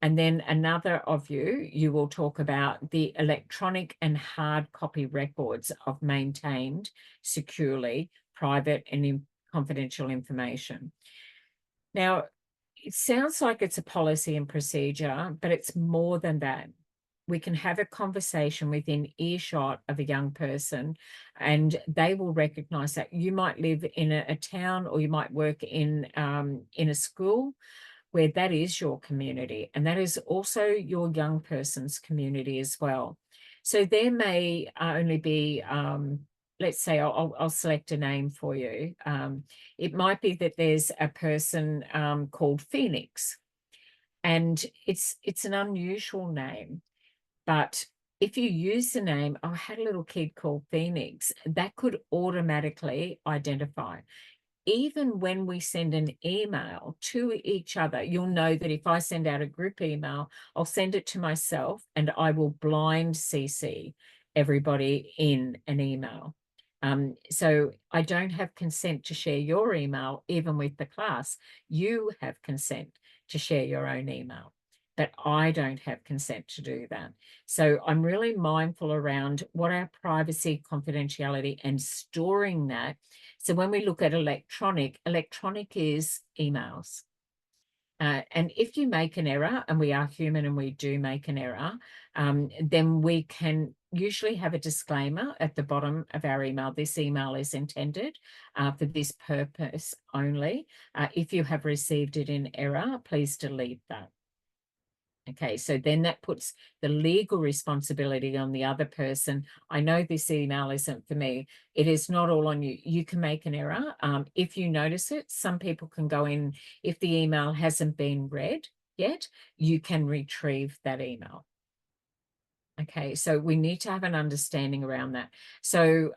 A: And then another of you will talk about the electronic and hard copy records of maintained securely private and confidential information. Now, it sounds like it's a policy and procedure, but it's more than that. We can have a conversation within earshot of a young person, and they will recognize that. You might live in a town, or you might work in a school where that is your community, and that is also your young person's community as well. So there may only be, let's say, I'll select a name for you. It might be that there's a person called Phoenix, and it's an unusual name. But if you use the name, I had a little kid called Phoenix, that could automatically identify. Even when we send an email to each other, you'll know that if I send out a group email, I'll send it to myself and I will blind CC everybody in an email. So I don't have consent to share your email, even with the class. You have consent to share your own email, but I don't have consent to do that. So I'm really mindful around what our privacy, confidentiality, and storing that. So when we look at electronic is emails. And if you make an error, and we are human and we do make an error, then we can usually have a disclaimer at the bottom of our email. This email is intended for this purpose only. If you have received it in error, please delete that. Okay, so then that puts the legal responsibility on the other person. I know this email isn't for me. It is not all on you. You can make an error. If you notice it, some people can go in, if the email hasn't been read yet, you can retrieve that email. Okay, so we need to have an understanding around that. So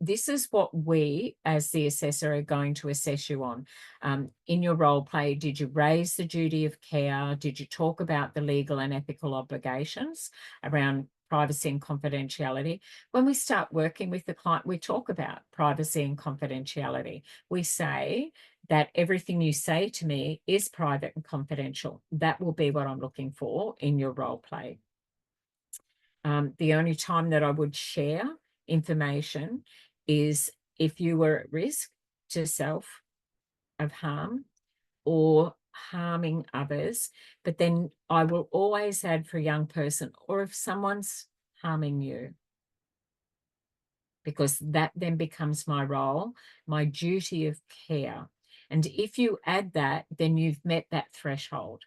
A: this is what we, as the assessor, are going to assess you on. In your role play, did you raise the duty of care? Did you talk about the legal and ethical obligations around privacy and confidentiality? When we start working with the client, we talk about privacy and confidentiality. We say that everything you say to me is private and confidential. That will be what I'm looking for in your role play. The only time that I would share information is if you were at risk to self of harm or harming others. But then I will always add for a young person, or if someone's harming you, because that then becomes my role, my duty of care. And if you add that, then you've met that threshold.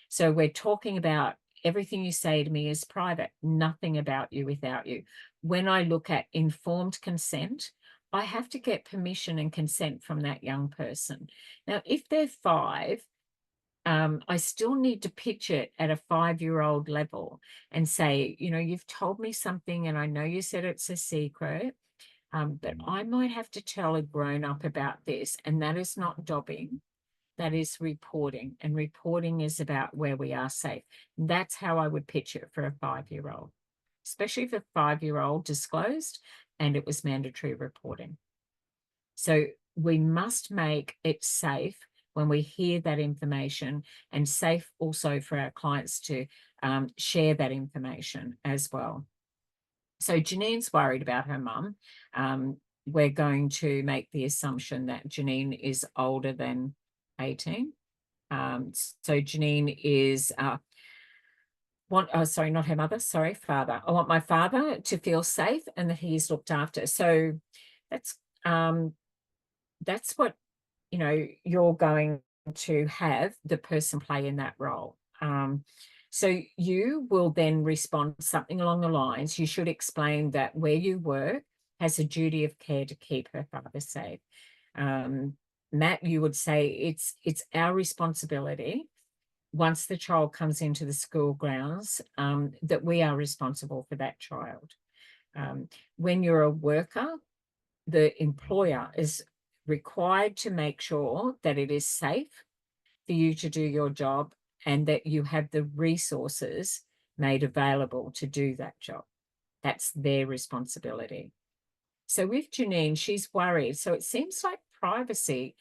A: So we're talking about everything you say to me is private, nothing about you without you. When I look at informed consent, I have to get permission and consent from that young person. Now, if they're 5, I still need to pitch it at a 5-year-old level and say, you know, you've told me something and I know you said it's a secret, but I might have to tell a grown-up about this, and that is not dobbing. That is reporting, and reporting is about where we are safe. That's how I would pitch it for a 5-year-old, especially if a 5-year-old disclosed and it was mandatory reporting. So we must make it safe when we hear that information, and safe also for our clients to share that information as well. So Janine's worried about her mum. We're going to make the assumption that Janine is older than 18. So Janine is sorry, not her mother, sorry, father. I want my father to feel safe and that he is looked after. So that's what, you know, you're going to have the person play in that role. So you will then respond something along the lines, you should explain that where you work has a duty of care to keep her father safe. Matt, you would say it's our responsibility once the child comes into the school grounds, that we are responsible for that child. When you're a worker, the employer is required to make sure that it is safe for you to do your job and that you have the resources made available to do that job. That's their responsibility. So with Janine, she's worried. So it seems like privacy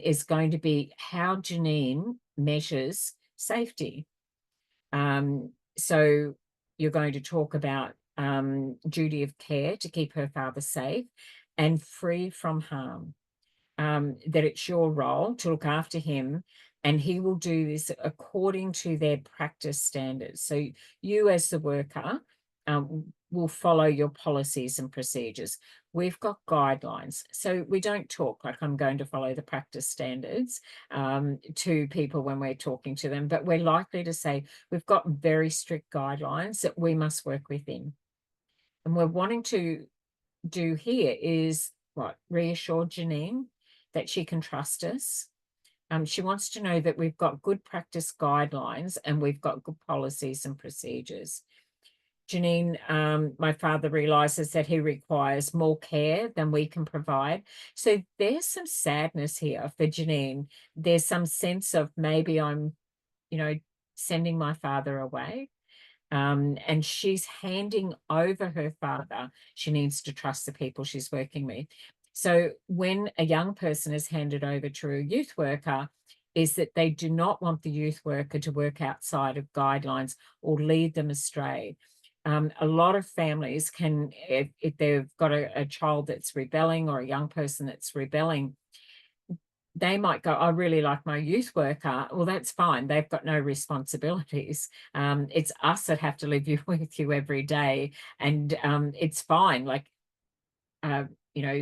A: is going to be how Janine measures safety. So you're going to talk about duty of care to keep her father safe and free from harm. That it's your role to look after him, and he will do this according to their practice standards. So you as the worker will follow your policies and procedures. We've got guidelines. So we don't talk like I'm going to follow the practice standards to people when we're talking to them, but we're likely to say we've got very strict guidelines that we must work within. And we're wanting to do here is what? Reassure Janine that she can trust us. She wants to know that we've got good practice guidelines and we've got good policies and procedures. Janine, my father realizes that he requires more care than we can provide. So there's some sadness here for Janine. There's some sense of maybe I'm, sending my father away. And she's handing over her father. She needs to trust the people she's working with. So when a young person is handed over to a youth worker, is that they do not want the youth worker to work outside of guidelines or lead them astray. A lot of families can, if they've got a child that's rebelling or a young person that's rebelling, they might go, I really like my youth worker. Well, that's fine. They've got no responsibilities. It's us that have to live with you every day. And it's fine. Like,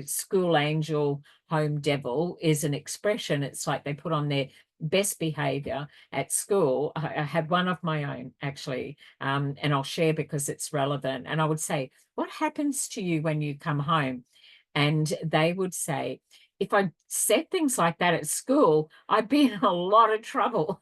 A: school angel, home devil is an expression. It's like they put on their best behavior at school. I had one of my own, actually, and I'll share because it's relevant. And I would say, what happens to you when you come home? And they would say, if I said things like that at school, I'd be in a lot of trouble.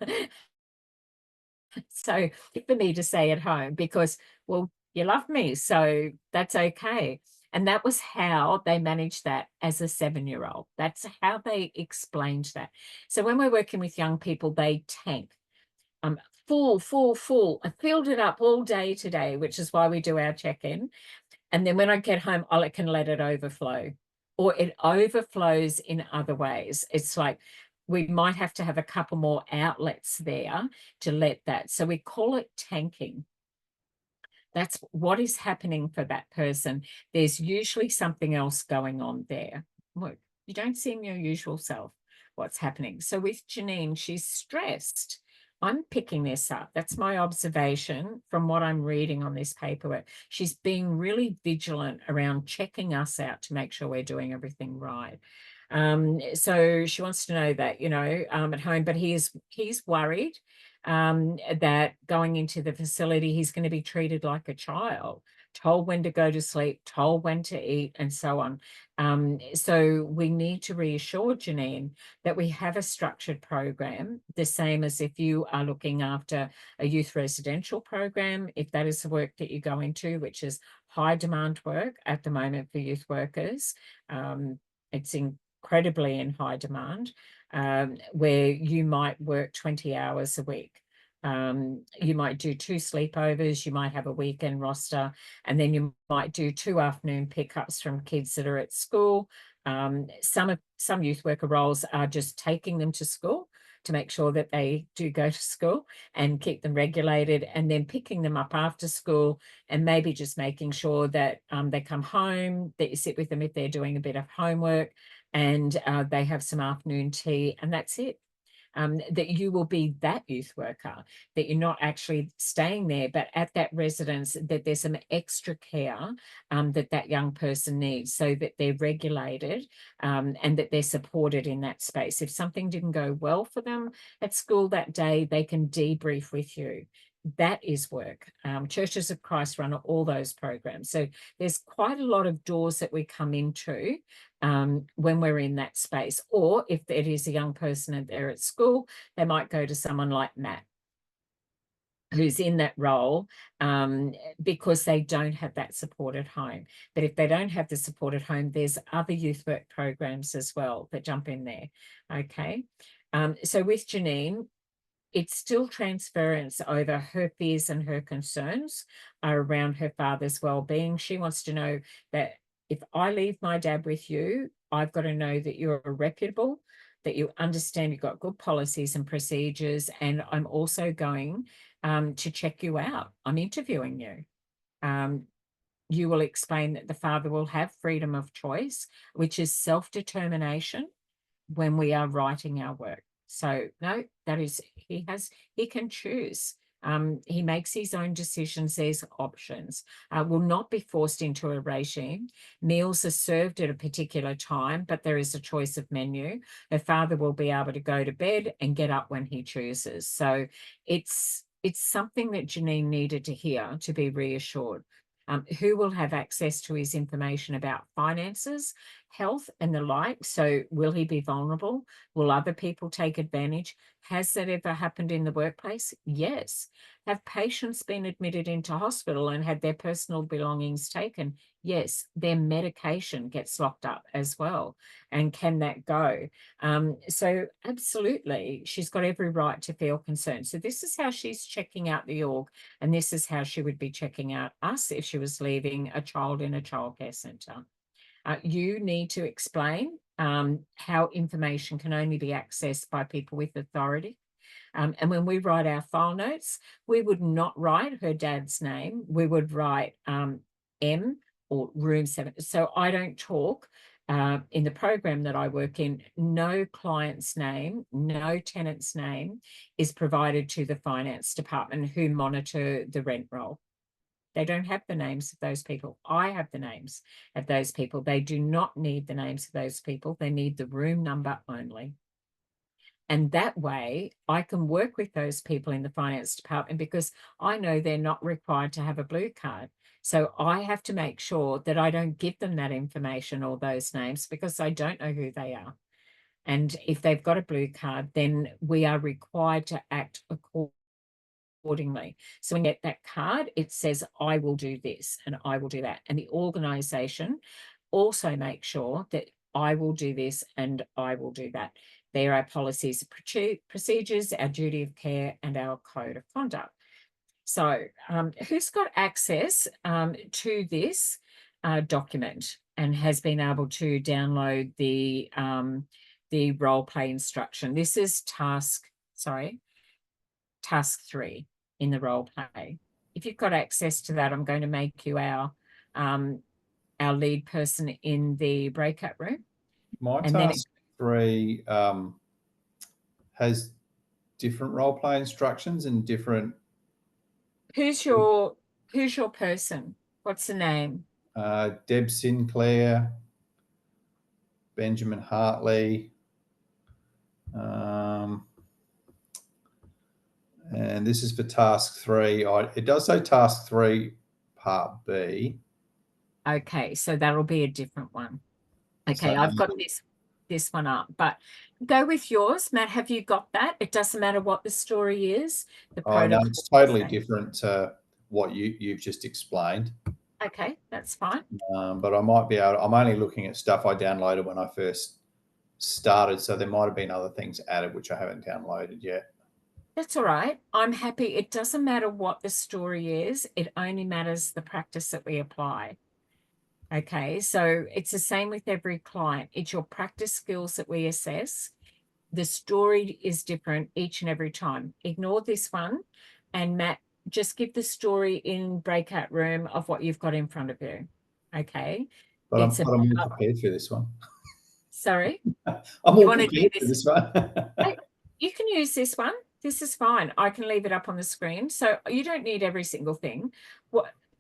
A: So for me to say at home, because, well, you love me, so that's okay. And that was how they managed that as a 7-year-old. That's how they explained that. So when we're working with young people, they tank. Full. I filled it up all day today, which is why we do our check-in. And then when I get home, I can let it overflow, or it overflows in other ways. It's like we might have to have a couple more outlets there to let that. So we call it tanking. That's what is happening for that person. There's usually something else going on there. Look, you don't seem your usual self. What's happening? So with Janine, she's stressed. I'm picking this up. That's my observation from what I'm reading on this paperwork. She's being really vigilant around checking us out to make sure we're doing everything right. So she wants to know that, at home, but he's worried that going into the facility, he's going to be treated like a child, told when to go to sleep, told when to eat, and so on. So we need to reassure Janine that we have a structured program, the same as if you are looking after a youth residential program, if that is the work that you go into, which is high demand work at the moment for youth workers. It's incredibly in high demand, where you might work 20 hours a week. You might do 2 sleepovers, you might have a weekend roster, and then you might do 2 afternoon pickups from kids that are at school. Some youth worker roles are just taking them to school to make sure that they do go to school and keep them regulated, and then picking them up after school and maybe just making sure that they come home, that you sit with them if they're doing a bit of homework, and they have some afternoon tea, and that's it. That you will be that youth worker, that you're not actually staying there, but at that residence, that there's some extra care that young person needs, so that they're regulated and that they're supported in that space. If something didn't go well for them at school that day, they can debrief with you. That is work. Churches of Christ run all those programs. So there's quite a lot of doors that we come into when we're in that space. Or if it is a young person and they're at school, they might go to someone like Matt, who's in that role, because they don't have that support at home. But if they don't have the support at home, there's other youth work programs as well that jump in there. Okay. So with Janine, it's still transference over her fears and her concerns are around her father's well-being. She wants to know that if I leave my dad with you, I've got to know that you're reputable, that you understand you've got good policies and procedures, and I'm also going to check you out. I'm interviewing you. You will explain that the father will have freedom of choice, which is self-determination when we are writing our work. So no, that is, he can choose. He makes his own decisions. There's options. Will not be forced into a regime. Meals are served at a particular time, but there is a choice of menu. The father will be able to go to bed and get up when he chooses. So it's something that Janine needed to hear to be reassured. Who will have access to his information about finances, health, and the like? So will he be vulnerable? Will other people take advantage? Has that ever happened in the workplace? Yes. Have patients been admitted into hospital and had their personal belongings taken? Yes. Their medication gets locked up as well. And can that go? So absolutely, she's got every right to feel concerned. So this is how she's checking out the org, and this is how she would be checking out us if she was leaving a child in a childcare centre. You need to explain how information can only be accessed by people with authority. And when we write our file notes, we would not write her dad's name. We would write M or room 7. So I don't talk in the program that I work in. No client's name, no tenant's name is provided to the finance department who monitor the rent roll. They don't have the names of those people. I have the names of those people. They do not need the names of those people. They need the room number only. And that way I can work with those people in the finance department because I know they're not required to have a blue card. So I have to make sure that I don't give them that information or those names because I don't know who they are. And if they've got a blue card, then we are required to act accordingly. So when you get that card, it says, I will do this and I will do that. And the organisation also makes sure that I will do this and I will do that. There are policies, procedures, our duty of care, and our code of conduct. So who's got access to this document and has been able to download the role play instruction? This is task 3 in the role play. If you've got access to that, I'm going to make you our lead person in the breakout room.
B: My
A: And then
B: task 3 has different role play instructions and different.
A: Who's your person? What's the name?
B: Deb Sinclair, Benjamin Hartley, and this is for task 3. It does say task 3 part B.
A: Okay, so that'll be a different one. Okay,
B: So
A: I've got this one up, but go with yours. Matt, have you got that? It doesn't matter what the story is. The protocol.
B: No, it's totally different to what you've just explained.
A: Okay, that's fine.
B: But I might be able. I'm only looking at stuff I downloaded when I first started, so there might have been other things added which I haven't downloaded yet.
A: That's all right. I'm happy. It doesn't matter what the story is. It only matters the practice that we apply. Okay, so it's the same with every client. It's your practice skills that we assess. The story is different each and every time. Ignore this one. And Matt, just give the story in breakout room of what you've got in front of you. Okay.
B: But I'm more prepared for this one.
A: Sorry?
B: I'm more prepared for this one.
A: You can use this one. This is fine. I can leave it up on the screen. So you don't need every single thing.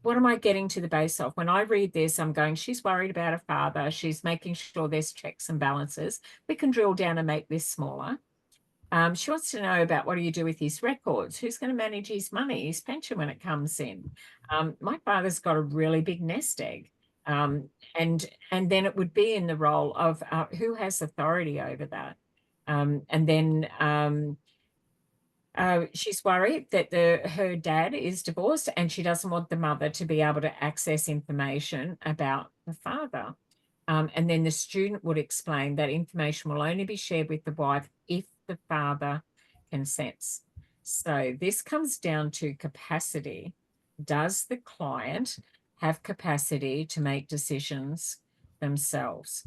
A: What am I getting to the base of? When I read this, I'm going, she's worried about her father. She's making sure there's checks and balances. We can drill down and make this smaller. She wants to know about what do you do with his records? Who's going to manage his money, his pension when it comes in? My father's got a really big nest egg. And then it would be in the role of who has authority over that. And then she's worried that her dad is divorced and she doesn't want the mother to be able to access information about the father. And then the student would explain that information will only be shared with the wife if the father consents. So this comes down to capacity. Does the client have capacity to make decisions themselves.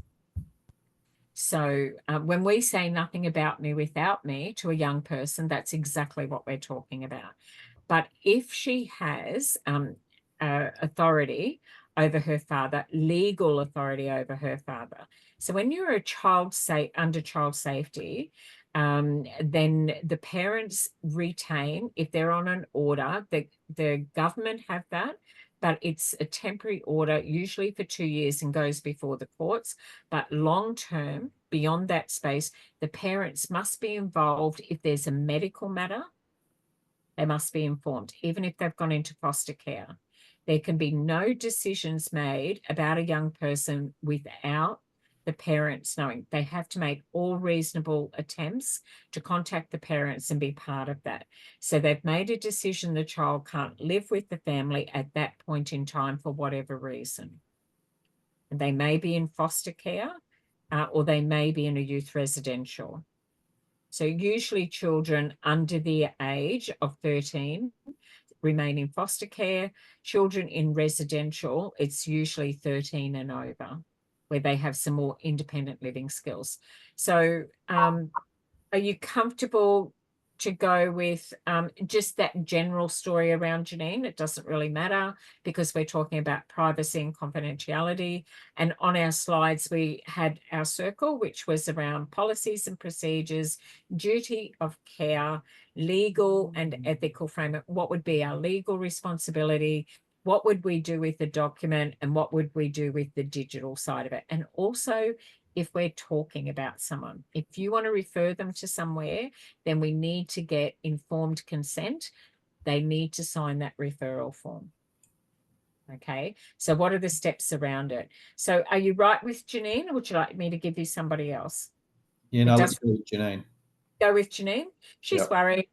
A: So when we say nothing about me without me to a young person, that's exactly what we're talking about. But if she has authority over her father, legal authority over her father. So when you're a child under child safety, then the parents retain, if they're on an order, the government have that, but it's a temporary order, usually for 2 years, and goes before the courts. But long term, beyond that space, the parents must be involved. If there's a medical matter, they must be informed, even if they've gone into foster care. There can be no decisions made about a young person without the parents knowing. They have to make all reasonable attempts to contact the parents and be part of that. So they've made a decision the child can't live with the family at that point in time for whatever reason. They may be in foster care or they may be in a youth residential. So usually children under the age of 13 remain in foster care. Children in residential, it's usually 13 and over, where they have some more independent living skills. So are you comfortable to go with just that general story around Janine? It doesn't really matter because we're talking about privacy and confidentiality. And on our slides, we had our circle, which was around policies and procedures, duty of care, legal and ethical framework. What would be our legal responsibility? What would we do with the document? And what would we do with the digital side of it? And also, if we're talking about someone, if you want to refer them to somewhere, then we need to get informed consent. They need to sign that referral form. Okay, so what are the steps around it? So are you right with Janine, or would you like me to give you somebody else?
B: Yeah, no, let's go with Janine.
A: Go with Janine. She's
B: Yep.
A: worried.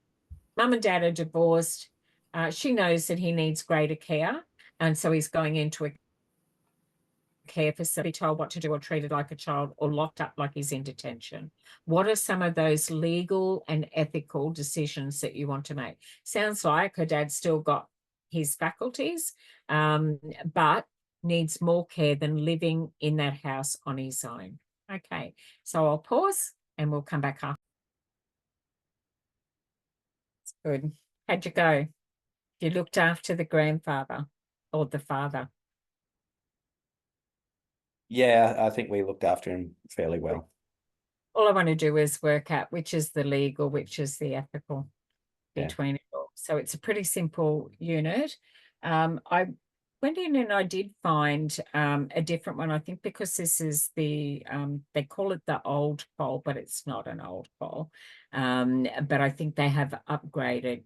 A: Mum and dad are divorced. She knows that he needs greater care. And so he's going into a care facility, told what to do or treated like a child or locked up like he's in detention. What are some of those legal and ethical decisions that you want to make? Sounds like her dad's still got his faculties, but needs more care than living in that house on his own. Okay, so I'll pause and we'll come back after. Good. How'd you go? You looked after the grandfather or the father?
G: Yeah, I think we looked after him fairly well.
A: All I want to do is work out which is the legal, which is the ethical between it all. So it's a pretty simple unit. I went in and I did find a different one, I think, because this is the, they call it the old poll, but it's not an old poll. But I think they have upgraded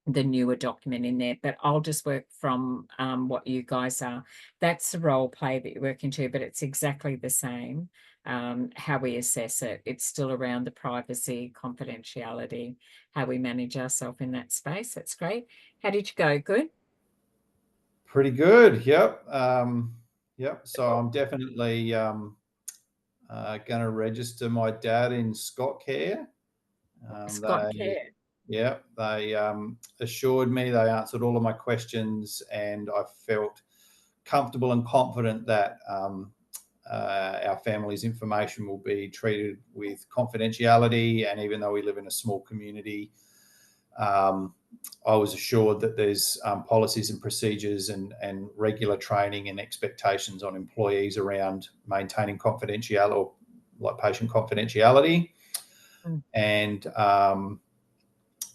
A: the newer document in there, but I'll just work from what you guys are. That's the role play that you're working to, but it's exactly the same. How we assess it, it's still around the privacy, confidentiality, how we manage ourselves in that space. That's great. How did you go? Good?
B: Pretty good. Yep. Yep. So I'm definitely going to register my dad in Scott Care.
A: Scott Care.
B: Yeah, they assured me, they answered all of my questions, and I felt comfortable and confident that our family's information will be treated with confidentiality. And even though we live in a small community, I was assured that there's policies and procedures and regular training and expectations on employees around maintaining confidentiality, or like patient confidentiality. And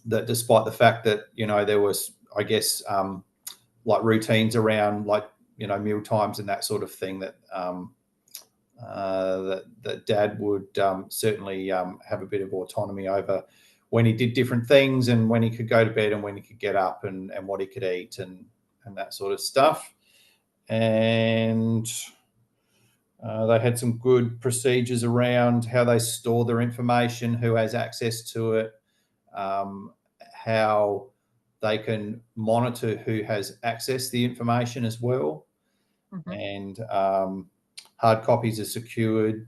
B: that despite the fact that, there was, I guess, like routines around, like, meal times and that sort of thing, that that Dad would certainly have a bit of autonomy over when he did different things, and when he could go to bed and when he could get up, and what he could eat and that sort of stuff. And they had some good procedures around how they store their information, who has access to it, how they can monitor who has accessed the information as well. And hard copies are secured.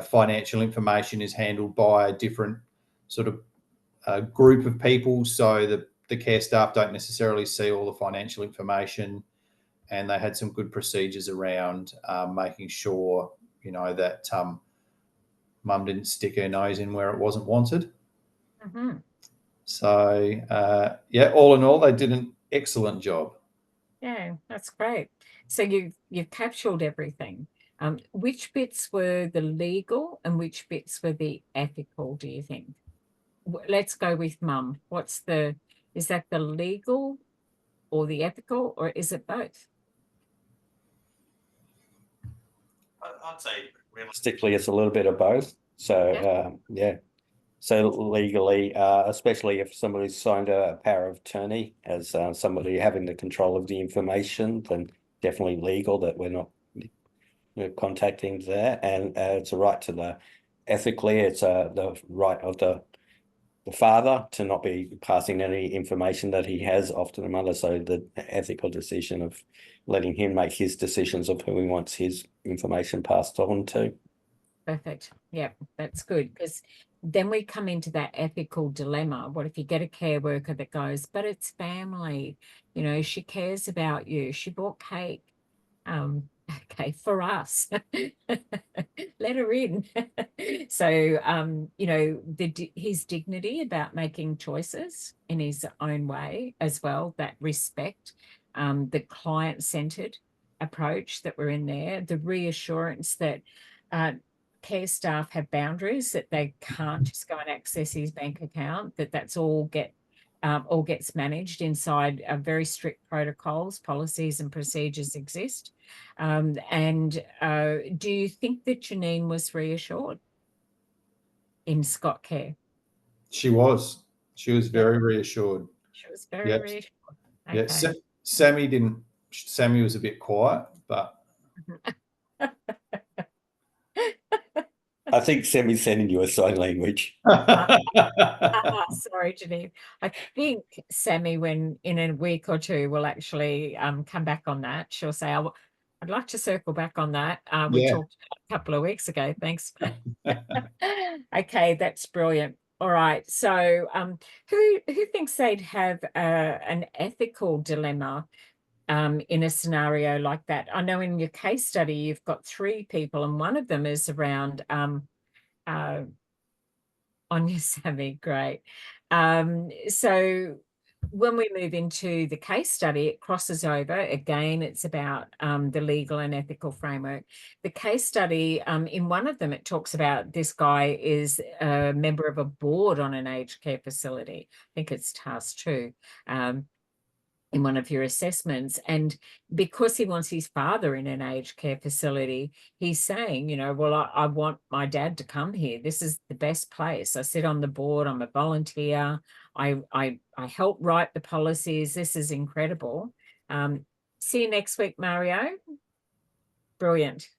B: Financial information is handled by a different sort of group of people. So the care staff don't necessarily see all the financial information, and they had some good procedures around making sure, you know, that mum didn't stick her nose in where it wasn't wanted.
A: Mm-hmm.
B: So, yeah, all in all, they did an excellent job.
A: Yeah, that's great. So you've captured everything. Which bits were the legal and which bits were the ethical, do you think? Let's go with mum. Is that the legal or the ethical, or is it both?
C: I'd say
G: Realistically, it's a little bit of both. So, yeah. So legally, especially if somebody's signed a power of attorney as somebody having the control of the information, then definitely legal that we're not contacting that. And it's a right to the, ethically, it's the right of the father to not be passing any information that he has off to the mother. So the ethical decision of letting him make his decisions of who he wants his information passed on to.
A: Perfect. Yeah, that's good, because then we come into that ethical dilemma. What if you get a care worker that goes, but it's family, you know, she cares about you, she bought cake. Okay, for us. Let her in. So you know, his dignity about making choices in his own way as well, that respect, the client-centered approach that we're in there, the reassurance that care staff have boundaries, that they can't just go and access his bank account, that's all gets managed inside very strict protocols, policies and procedures exist. And do you think that Janine was reassured in Scott Care?
B: She was very reassured.
A: She was very
B: Yep.
A: reassured.
B: Yeah,
A: Okay.
B: Sammy didn't. Sammy was a bit quiet, but
G: I think Sammy's sending you a sign language.
A: Sorry, Janine. I think Sammy, when in a week or two, will actually come back on that. She'll say, I'd like to circle back on that. We
B: Yeah.
A: talked a couple of weeks ago. Thanks. Okay, that's brilliant. All right. So who thinks they'd have an ethical dilemma in a scenario like that? I know in your case study, you've got 3 people, and one of them is around on your Sammy, great. So when we move into the case study, it crosses over. Again, it's about the legal and ethical framework. The case study, in one of them, it talks about this guy is a member of a board on an aged care facility. I think it's task 2. In one of your assessments, and because he wants his father in an aged care facility, he's saying, you know, well, I want my dad to come here. This is the best place. I sit on the board. I'm a volunteer. I help write the policies. This is incredible. See you next week, Mario. Brilliant.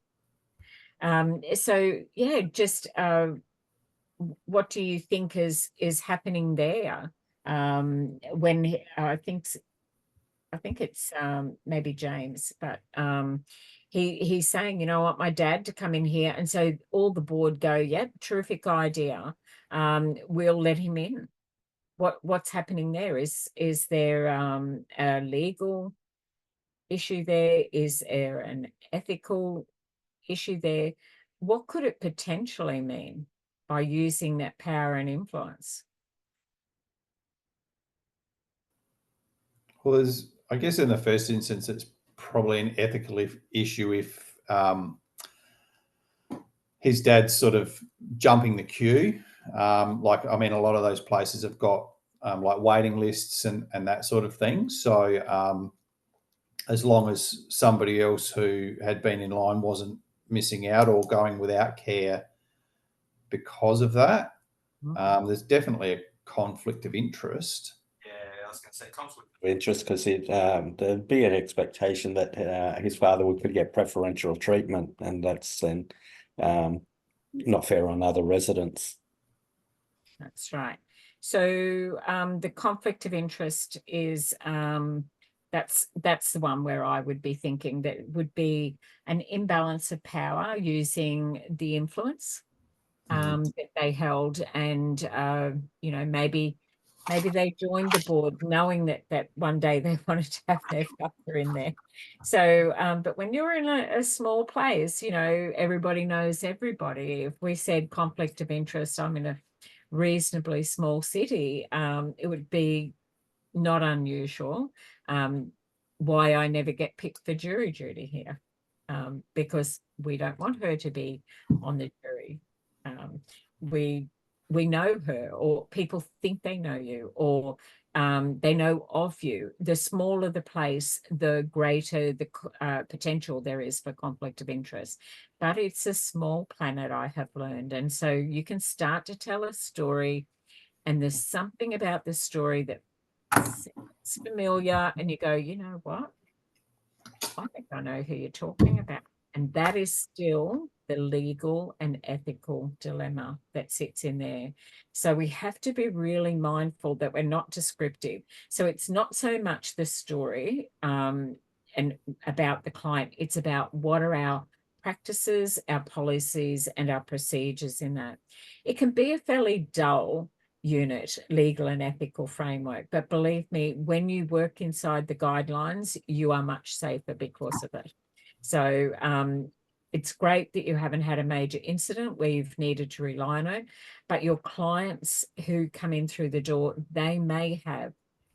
A: So yeah, just what do you think is happening there? When I think it's maybe James, but he's saying, you know, I want my dad to come in here. And so all the board go, yep, terrific idea. We'll let him in. What's happening there? Is there a legal issue there? Is there an ethical issue there? What could it potentially mean by using that power and influence?
B: Well, I guess in the first instance, it's probably an ethical issue if his dad's sort of jumping the queue. Like, I mean, a lot of those places have got like waiting lists and that sort of thing. So as long as somebody else who had been in line wasn't missing out or going without care because of that, there's definitely a conflict of interest.
C: Yeah, I was going to say conflict
G: of interest because there'd be an expectation that his father would get preferential treatment, and that's then not fair on other residents.
A: That's right. So the conflict of interest is that's the one where I would be thinking that would be an imbalance of power using the influence that they held, and you know, maybe Maybe they joined the board knowing that one day they wanted to have their factor in there. So, but when you're in a small place, you know, everybody knows everybody. If we said conflict of interest, I'm in a reasonably small city, it would be not unusual. Why I never get picked for jury duty here, because we don't want her to be on the jury. We know her, or people think they know you, or they know of you. The smaller the place, the greater the potential there is for conflict of interest. But it's a small planet, I have learned. And so you can start to tell a story, and there's something about the story that it's familiar, and you go, you know what? I think I know who you're talking about. And that is still the legal and ethical dilemma that sits in there. So we have to be really mindful that we're not descriptive. So it's not so much the story and about the client, it's about what are our practices, our policies, and our procedures in that. It can be a fairly dull unit, legal and ethical framework, but believe me, when you work inside the guidelines, you are much safer because of it. So it's great that you haven't had a major incident where you've needed to rely on it, but your clients who come in through the door, they may have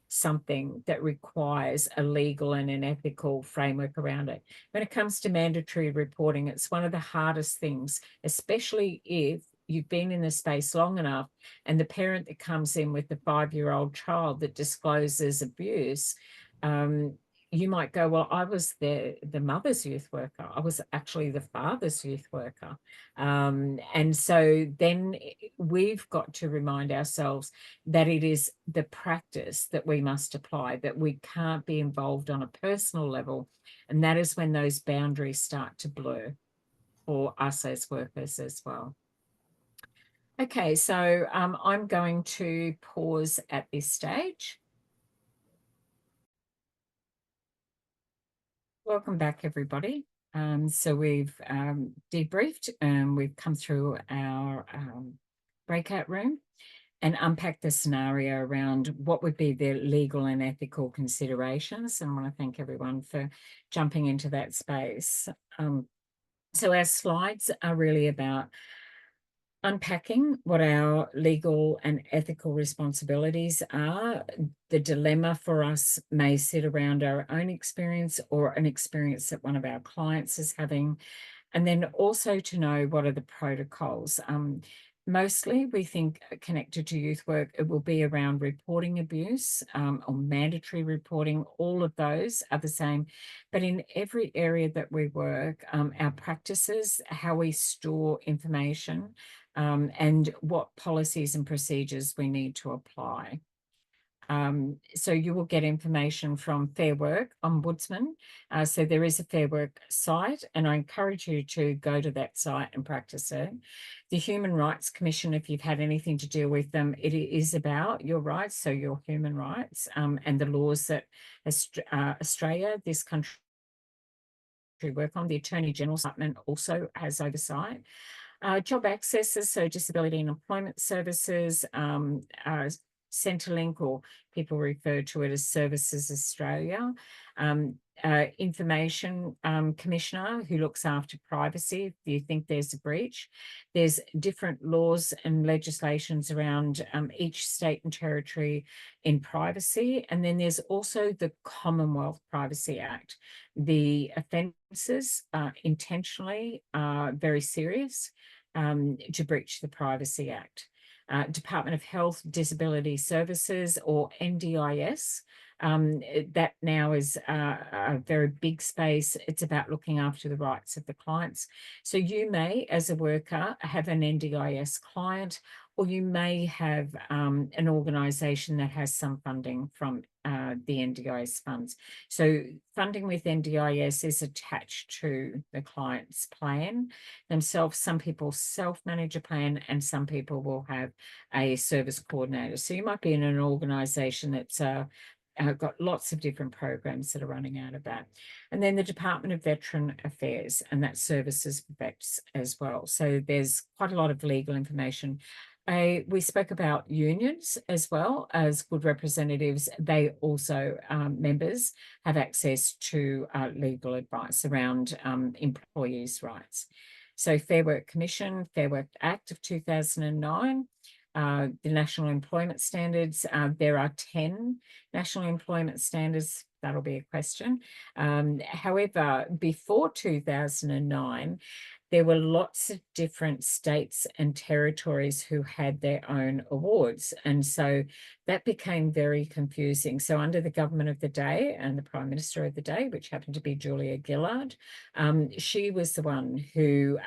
A: something that requires a legal and an ethical framework around it. When it comes to mandatory reporting, it's one of the hardest things, especially if you've been in the space long enough, and the parent that comes in with the 5-year-old child that discloses abuse, you might go, well, I was the mother's youth worker. I was actually the father's youth worker. And so then we've got to remind ourselves that it is the practice that we must apply, that we can't be involved on a personal level. And that is when those boundaries start to blur for us as workers as well. Okay, so I'm going to pause at this stage. Welcome back, everybody. So we've debriefed and we've come through our breakout room and unpacked the scenario around what would be the legal and ethical considerations. And I want to thank everyone for jumping into that space. So our slides are really about unpacking what our legal and ethical responsibilities are. The dilemma for us may sit around our own experience or an experience that one of our clients is having, and then also to know what are the protocols. Mostly we think connected to youth work, it will be around reporting abuse or mandatory reporting. All of those are the same, but in every area that we work, our practices, how we store information, and what policies and procedures we need to apply. So you will get information from Fair Work Ombudsman. So there is a Fair Work site, and I encourage you to go to that site and practice it. The Human Rights Commission, if you've had anything to do with them, it is about your rights, so your human rights, and the laws that Australia, this country, work on. The Attorney General's Department also has oversight. Job accesses, so disability and employment services, Centrelink, or people refer to it as Services Australia, Information Commissioner, who looks after privacy if you think there's a breach. There's different laws and legislations around each state and territory in privacy. And then there's also the Commonwealth Privacy Act. The offences intentionally are very serious to breach the Privacy Act. Department of Health Disability Services, or NDIS. That now is a very big space. It's about looking after the rights of the clients. So you may, as a worker, have an NDIS client, or you may have an organisation that has some funding from the NDIS funds. So funding with NDIS is attached to the client's plan themselves. Some people self-manage a plan, and some people will have a service coordinator. So you might be in an organisation that's got lots of different programs that are running out of that. And then the Department of Veteran Affairs, and that services vets as well. So there's quite a lot of legal information. we spoke about unions as well as good representatives. They also, members, have access to legal advice around employees' rights. So Fair Work Commission, Fair Work Act of 2009, the National Employment Standards. There are 10 National Employment Standards. That'll be a question. However, before 2009, there were lots of different states and territories who had their own awards. And so that became very confusing. So under the government of the day and the Prime Minister of the day, which happened to be Julia Gillard, she was the one who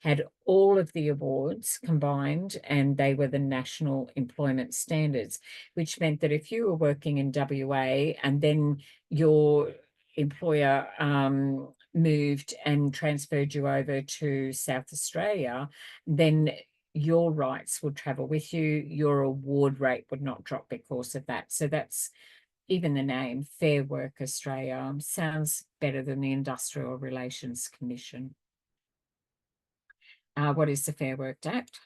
A: had all of the awards combined, and they were the National Employment Standards, which meant that if you were working in WA and then your employer moved and transferred you over to South Australia, then your rights would travel with you. Your award rate would not drop because of that. So that's even the name, Fair Work Australia, sounds better than the Industrial Relations Commission. What is the Fair Work Act?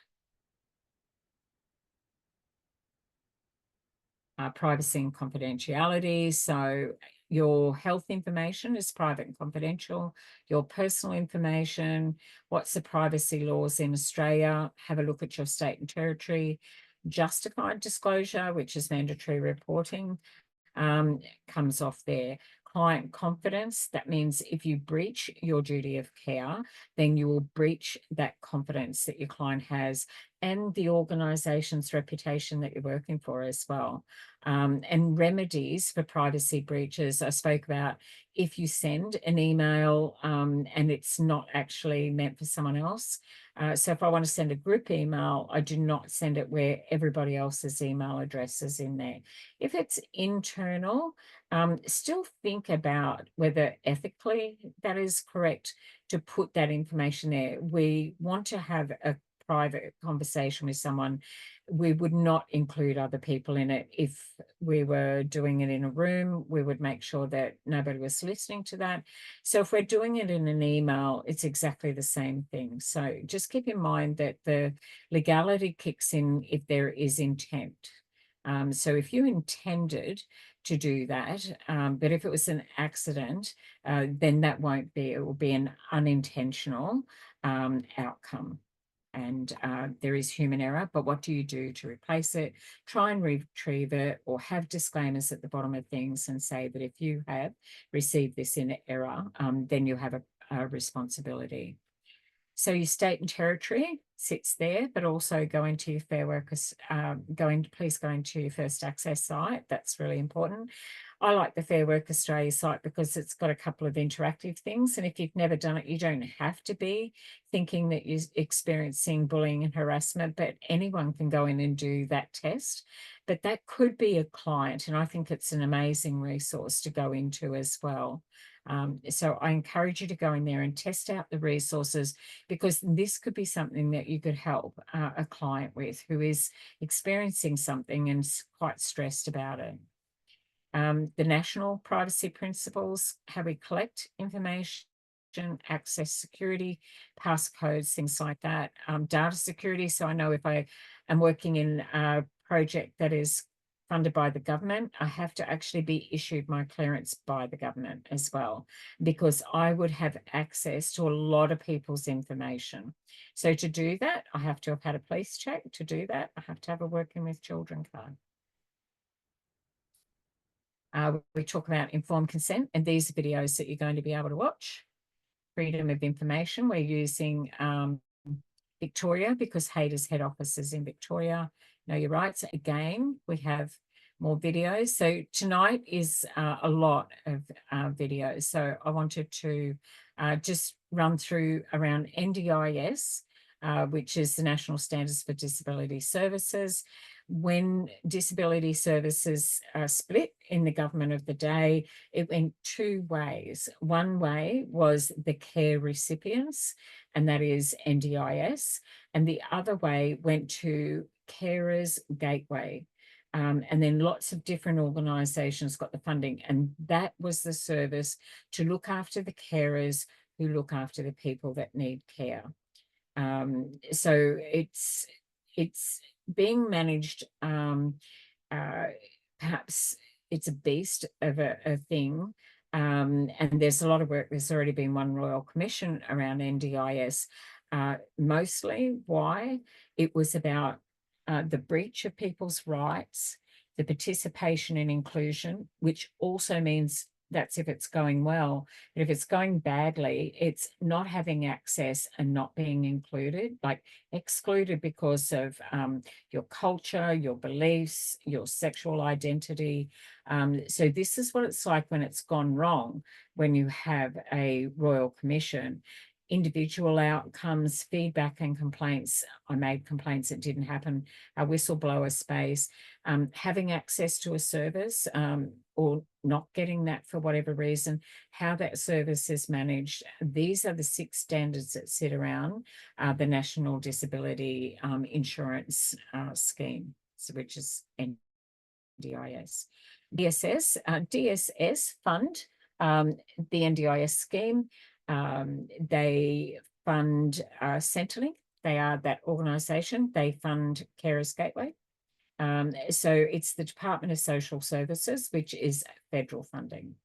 A: Privacy and confidentiality. So your health information is private and confidential. Your personal information, what's the privacy laws in Australia? Have a look at your state and territory. Justified disclosure, which is mandatory reporting, comes off there. Client confidence, that means if you breach your duty of care, then you will breach that confidence that your client has and the organisation's reputation that you're working for as well. And remedies for privacy breaches, I spoke about if you send an email and it's not actually meant for someone else. So if I want to send a group email, I do not send it where everybody else's email address is in there. If it's internal, still think about whether ethically that is correct to put that information there. We want to have a private conversation with someone. We would not include other people in it. If we were doing it in a room, we would make sure that nobody was listening to that. So if we're doing it in an email, it's exactly the same thing. So just keep in mind that the legality kicks in if there is intent. So if you intended to do that, but if it was an accident, then that won't be, it will be an unintentional outcome. And there is human error, but what do you do to replace it? Try and retrieve it, or have disclaimers at the bottom of things and say that if you have received this in error, then you have a responsibility. So your state and territory sits there, but also go into your Fair Workers, please go into your First Access site. That's really important. I like the Fair Work Australia site because it's got a couple of interactive things. And if you've never done it, you don't have to be thinking that you're experiencing bullying and harassment, but anyone can go in and do that test. But that could be a client, and I think it's an amazing resource to go into as well. So I encourage you to go in there and test out the resources, because this could be something that you could help a client with who is experiencing something and quite stressed about it. The national privacy principles, how we collect information, access security, passcodes, things like that. Data security. So I know if I am working in a project that is funded by the government, I have to actually be issued my clearance by the government as well, because I would have access to a lot of people's information. So to do that, I have to have had a police check. To do that, I have to have a working with children card. We talk about informed consent, and these are videos that you're going to be able to watch. Freedom of information, we're using Victoria because Hayter's head office is in Victoria. Know your rights. Again, we have more videos. So tonight is a lot of videos. So I wanted to just run through around NDIS, which is the National Standards for Disability Services. When disability services split in the government of the day, it went two ways. One way was the care recipients, and that is NDIS, and the other way went to Carers Gateway. And then lots of different organisations got the funding, and that was the service to look after the carers who look after the people that need care. So it's being managed, perhaps it's a beast of a thing. And there's a lot of work. There's already been one Royal Commission around NDIS, mostly why it was about the breach of people's rights, the participation and inclusion, which also means that's if it's going well. But if it's going badly, it's not having access and not being included, like excluded because of your culture, your beliefs, your sexual identity. So this is what it's like when it's gone wrong, when you have a Royal Commission. Individual outcomes, feedback and complaints. I made complaints, it didn't happen. A whistleblower space, having access to a service or not getting that for whatever reason, how that service is managed. These are the 6 standards that sit around the National Disability Insurance Scheme, which is NDIS. DSS fund the NDIS scheme. They fund Centrelink. They are that organisation. They fund Carers Gateway. So it's the Department of Social Services, which is federal funding.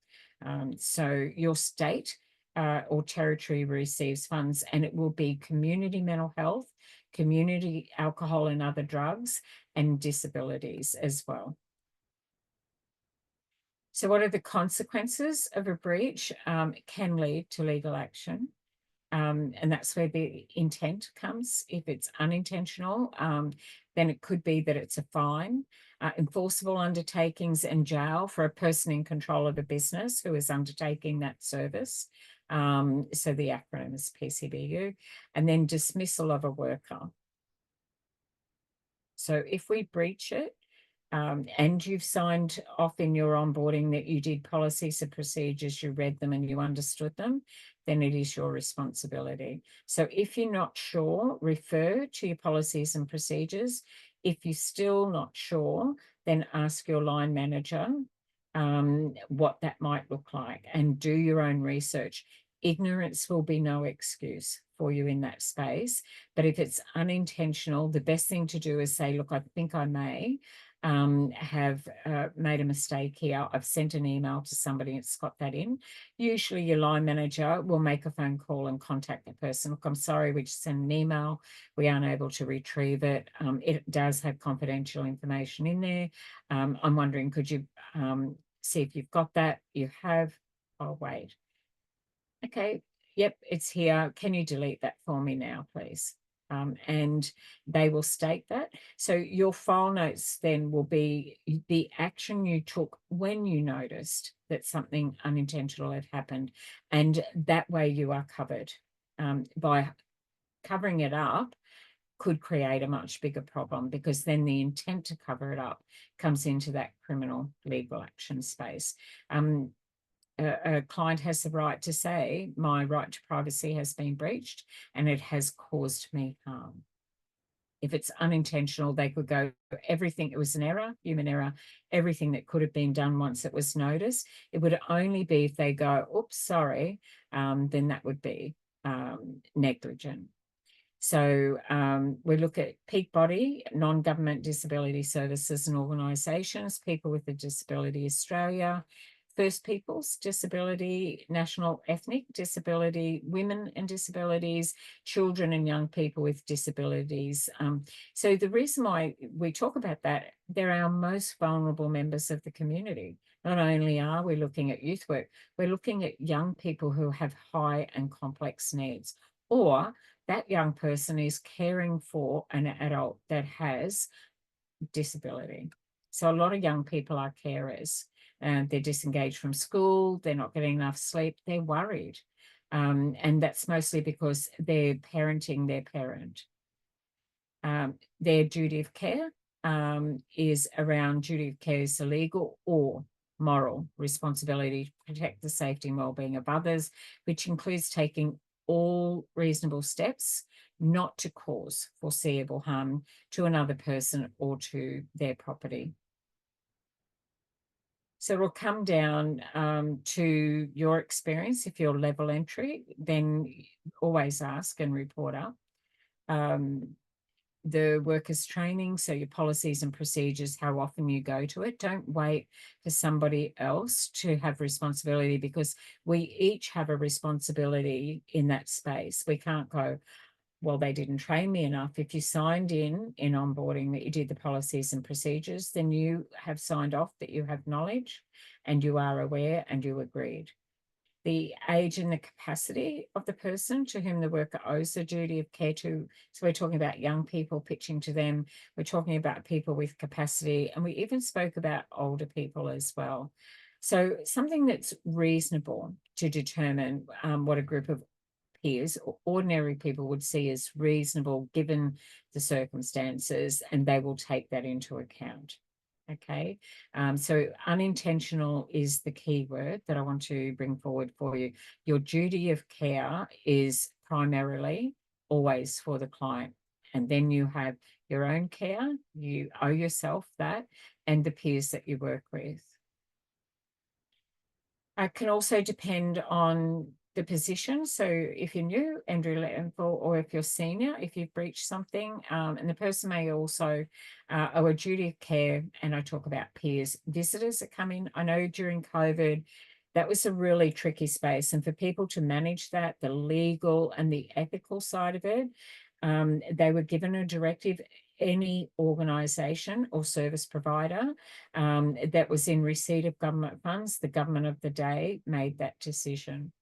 A: So your state or territory receives funds, and it will be community mental health, community alcohol and other drugs, and disabilities as well. So what are the consequences of a breach? It can lead to legal action. And that's where the intent comes. If it's unintentional, then it could be that it's a fine, enforceable undertakings and jail for a person in control of a business who is undertaking that service. So the acronym is PCBU, and then dismissal of a worker. So if we breach it, and you've signed off in your onboarding that you did policies and procedures, you read them and you understood them, then it is your responsibility. So if you're not sure, refer to your policies and procedures. If you're still not sure, then ask your line manager what that might look like, and do your own research. Ignorance will be no excuse for you in that space. But if it's unintentional, the best thing to do is say, look, I think I may have made a mistake here. I've sent an email to somebody, it's got that in. Usually your line manager will make a phone call and contact the person. Look, I'm sorry, we just sent an email. We aren't able to retrieve it. It does have confidential information in there. I'm wondering, could you see if you've got that? You have. Oh, wait. Okay, yep, it's here. Can you delete that for me now, please? And they will state that. So your file notes then will be the action you took when you noticed that something unintentional had happened. And that way you are covered. By covering it up could create a much bigger problem, because then the intent to cover it up comes into that criminal legal action space. A client has the right to say, my right to privacy has been breached and it has caused me harm. If it's unintentional, they could go, everything, it was an error, human error, everything that could have been done once it was noticed. It would only be if they go, oops, sorry, then that would be negligent. So we look at peak body, non-government disability services and organisations, People with a Disability Australia, First Peoples Disability, National Ethnic Disability, Women and Disabilities, Children and Young People with Disabilities. So the reason why we talk about that, they're our most vulnerable members of the community. Not only are we looking at youth work, we're looking at young people who have high and complex needs, or that young person is caring for an adult that has disability. So a lot of young people are carers. And they're disengaged from school, they're not getting enough sleep, they're worried. And that's mostly because they're parenting their parent. Their duty of care is around duty of care is a legal or moral responsibility to protect the safety and well-being of others, which includes taking all reasonable steps not to cause foreseeable harm to another person or to their property. So it'll come down to your experience. If you're level entry, then always ask and report up. the workers training, so your policies and procedures, how often you go to it. Don't wait for somebody else to have responsibility, because we each have a responsibility in that space. We can't go, well, they didn't train me enough. If you signed in onboarding that you did the policies and procedures, then you have signed off that you have knowledge and you are aware and you agreed. The age and the capacity of the person to whom the worker owes the duty of care to. So we're talking about young people, pitching to them. We're talking about people with capacity, and we even spoke about older people as well. So something that's reasonable to determine what a group of peers or ordinary people would see as reasonable given the circumstances, and they will take that into account. Okay, so unintentional is the key word that I want to bring forward for you. Your duty of care is primarily always for the client, and then you have your own care, you owe yourself that, and the peers that you work with. It can also depend on the position. So if you're new, entry level, or if you're senior, if you've breached something, and the person may also owe a duty of care, and I talk about peers, visitors that come in. I know during COVID, that was a really tricky space, and for people to manage that, the legal and the ethical side of it, they were given a directive. Any organisation or service provider that was in receipt of government funds, the government of the day made that decision.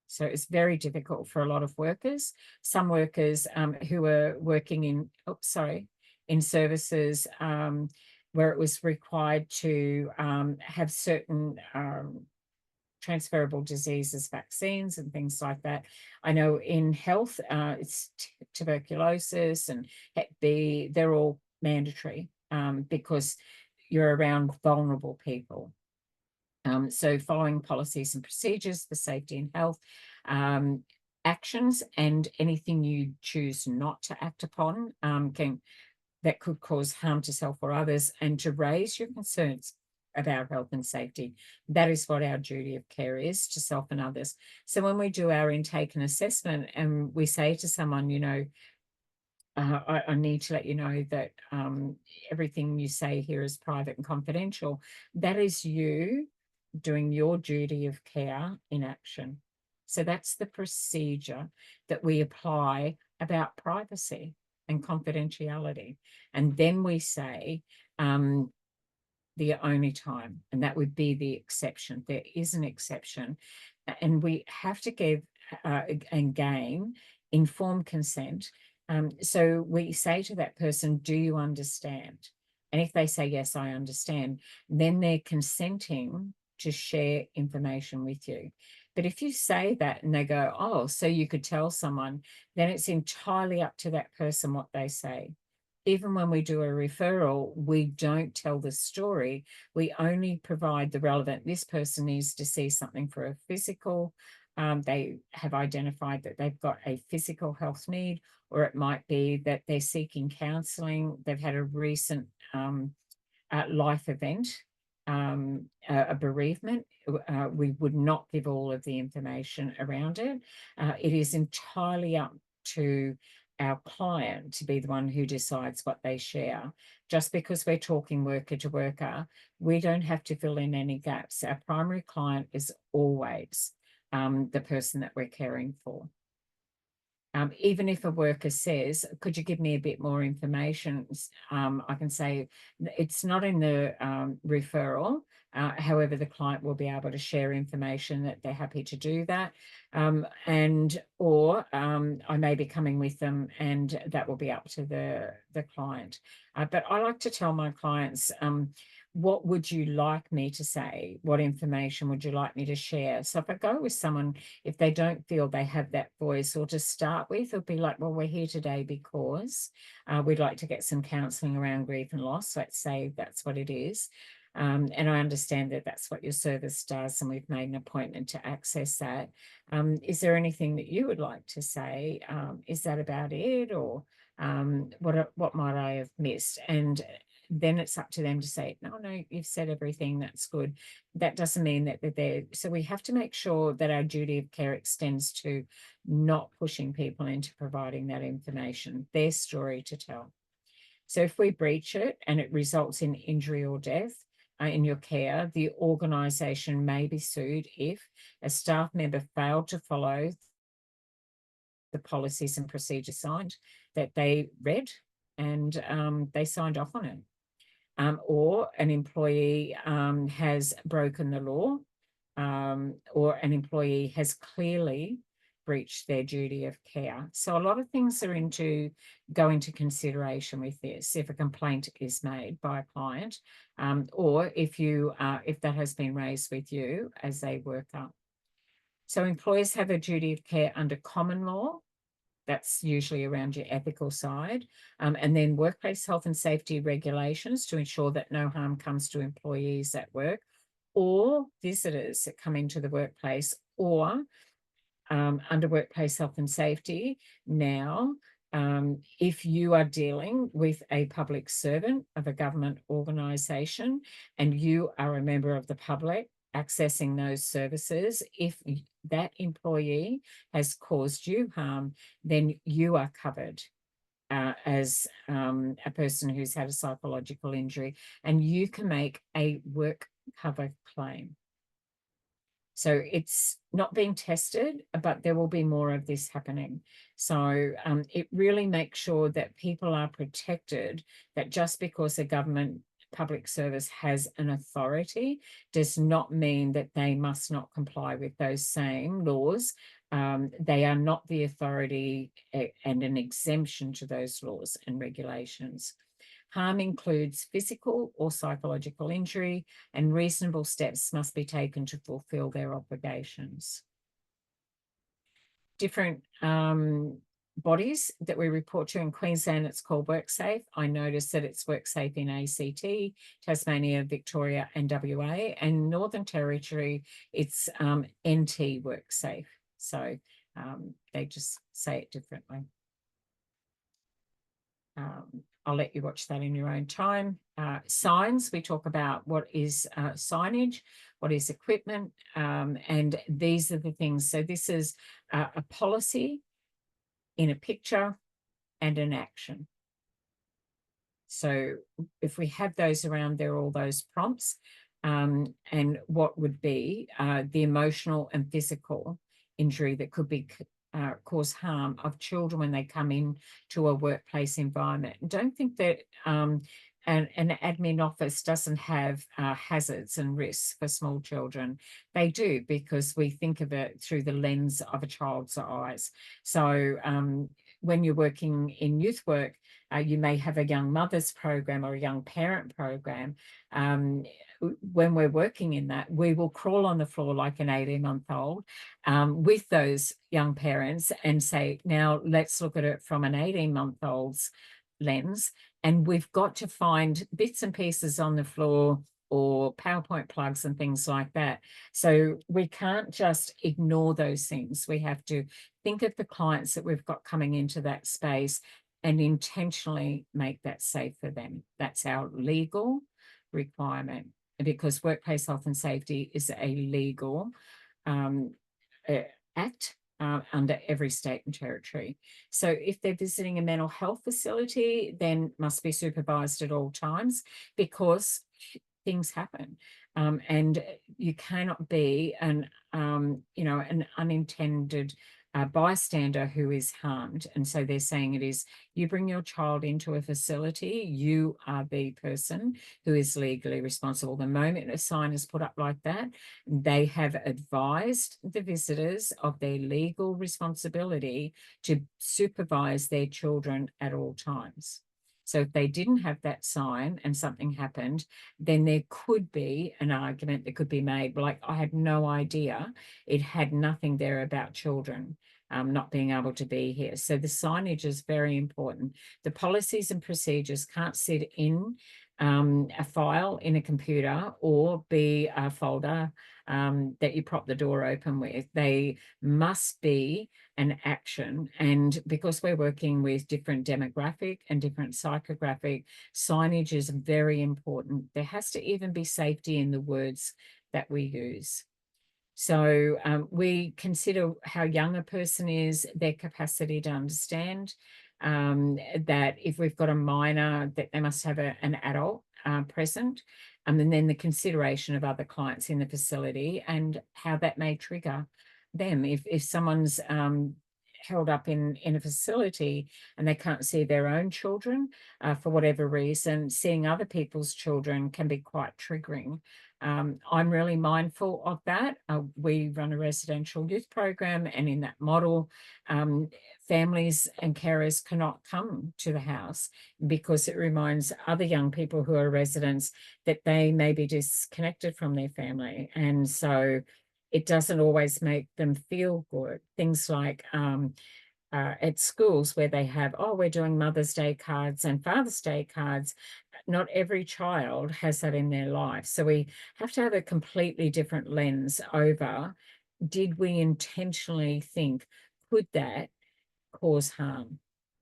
A: So it's very difficult for a lot of workers. Some workers who are working in services where it was required to have certain transferable diseases, vaccines and things like that. I know in health, it's tuberculosis and Hep B, they're all mandatory because you're around vulnerable people. So following policies and procedures for safety and health, actions and anything you choose not to act upon that could cause harm to self or others, and to raise your concerns about health and safety. That is what our duty of care is to self and others. So when we do our intake and assessment and we say to someone, you know, I need to let you know that everything you say here is private and confidential, that is you doing your duty of care in action. So that's the procedure that we apply about privacy and confidentiality. And then we say, the only time, and that would be the exception. There is an exception, and we have to give and gain informed consent. So we say to that person, do you understand? And if they say, yes, I understand, then they're consenting to share information with you. But if you say that and they go, oh, so you could tell someone, then it's entirely up to that person what they say. Even when we do a referral, we don't tell the story. We only provide the relevant. This person needs to see something for a physical. They have identified that they've got a physical health need, or it might be that they're seeking counselling. They've had a recent life event, a bereavement. We would not give all of the information around it. It is entirely up to our client to be the one who decides what they share. Just because we're talking worker to worker, we don't have to fill in any gaps. Our primary client is always the person that we're caring for. Even if a worker says, could you give me a bit more information? I can say it's not in the referral. However, the client will be able to share information that they're happy to do that. Or I may be coming with them, and that will be up to the client. But I like to tell my clients, what would you like me to say? What information would you like me to share? So if I go with someone, if they don't feel they have that voice, or to start with, it'll be like, well, we're here today because we'd like to get some counselling around grief and loss. Let's say that's what it is. And I understand that that's what your service does, and we've made an appointment to access that. Is there anything that you would like to say? Is that about it? Or what might I have missed? And then it's up to them to say, no, you've said everything, that's good. That doesn't mean that they're there. So we have to make sure that our duty of care extends to not pushing people into providing that information, their story to tell. So if we breach it and it results in injury or death in your care, the organisation may be sued if a staff member failed to follow the policies and procedures signed that they read and they signed off on it. Or an employee has broken the law, or an employee has clearly breached their duty of care. So a lot of things are go into consideration with this if a complaint is made by a client, or if that has been raised with you as a worker. So employers have a duty of care under common law. That's usually around your ethical side. And then workplace health and safety regulations to ensure that no harm comes to employees at work or visitors that come into the workplace, or under workplace health and safety. Now, if you are dealing with a public servant of a government organisation and you are a member of the public accessing those services, if that employee has caused you harm, then you are covered as a person who's had a psychological injury, and you can make a work cover claim. So it's not being tested, but there will be more of this happening. So it really makes sure that people are protected, that just because a government public service has an authority does not mean that they must not comply with those same laws. They are not the authority and an exemption to those laws and regulations. Harm includes physical or psychological injury, and reasonable steps must be taken to fulfill their obligations. Different bodies that we report to in Queensland, it's called WorkSafe. I noticed that it's WorkSafe in ACT, Tasmania, Victoria and WA, and Northern Territory, it's NT WorkSafe. So they just say it differently. I'll let you watch that in your own time. Signs, we talk about what is signage, what is equipment, and these are the things. So this is a policy in a picture and an action. So if we have those around there, all those prompts, and what would be the emotional and physical injury that could be cause harm of children when they come in to a workplace environment. Don't think that an admin office doesn't have hazards and risks for small children. They do, because we think of it through the lens of a child's eyes. So when you're working in youth work, you may have a young mother's program or a young parent program. When we're working in that, we will crawl on the floor like an 18-month-old with those young parents and say, now let's look at it from an 18-month-old's lens. And we've got to find bits and pieces on the floor or PowerPoint plugs and things like that. So we can't just ignore those things. We have to think of the clients that we've got coming into that space and intentionally make that safe for them. That's our legal requirement, because workplace health and safety is a legal act under every state and territory. So if they're visiting a mental health facility, then must be supervised at all times, because things happen, and you cannot be an unintended bystander who is harmed. And so they're saying it is, you bring your child into a facility, you are the person who is legally responsible. The moment a sign is put up like that, they have advised the visitors of their legal responsibility to supervise their children at all times. So if they didn't have that sign and something happened, then there could be an argument that could be made, like, I had no idea, it had nothing there about children not being able to be here. So the signage is very important. The policies and procedures can't sit in a file in a computer or be a folder that you prop the door open with. They must be an action. And because we're working with different demographic and different psychographic, signage is very important. There has to even be safety in the words that we use. So we consider how young a person is, their capacity to understand, that if we've got a minor, that they must have an adult present, and then the consideration of other clients in the facility and how that may trigger them. If someone's held up in a facility and they can't see their own children for whatever reason, seeing other people's children can be quite triggering. I'm really mindful of that. We run a residential youth program, and in that model, families and carers cannot come to the house because it reminds other young people who are residents that they may be disconnected from their family. And so it doesn't always make them feel good. Things like at schools where they have, oh, we're doing Mother's Day cards and Father's Day cards. Not every child has that in their life. So we have to have a completely different lens over, did we intentionally think, could that cause harm?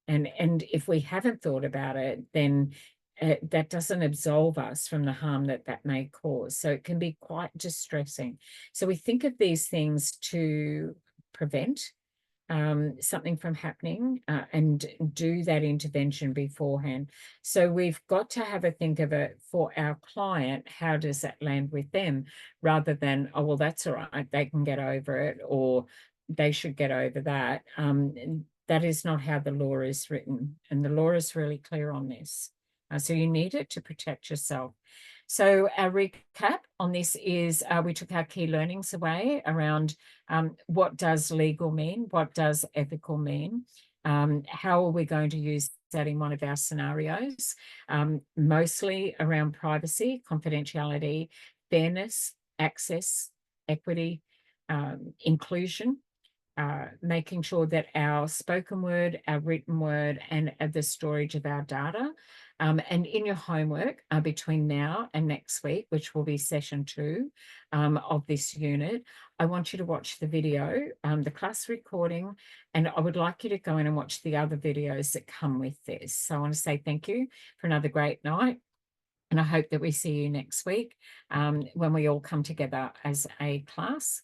A: And if we haven't thought about it, then that doesn't absolve us from the harm that that may cause. So it can be quite distressing. So we think of these things to prevent something from happening and do that intervention beforehand. So we've got to have a think of it for our client. How does that land with them, rather than, oh, well, that's all right, they can get over it, or they should get over that. That is not how the law is written, and the law is really clear on this. So you need it to protect yourself. So our recap on this is we took our key learnings away around what does legal mean, what does ethical mean, how are we going to use that in one of our scenarios, mostly around privacy, confidentiality, fairness, access, equity, inclusion, making sure that our spoken word, our written word, and the storage of our data. And in your homework between now and next week, which will be session 2 of this unit, I want you to watch the video, the class recording, and I would like you to go in and watch the other videos that come with this. So I want to say thank you for another great night. And I hope that we see you next week when we all come together as a class.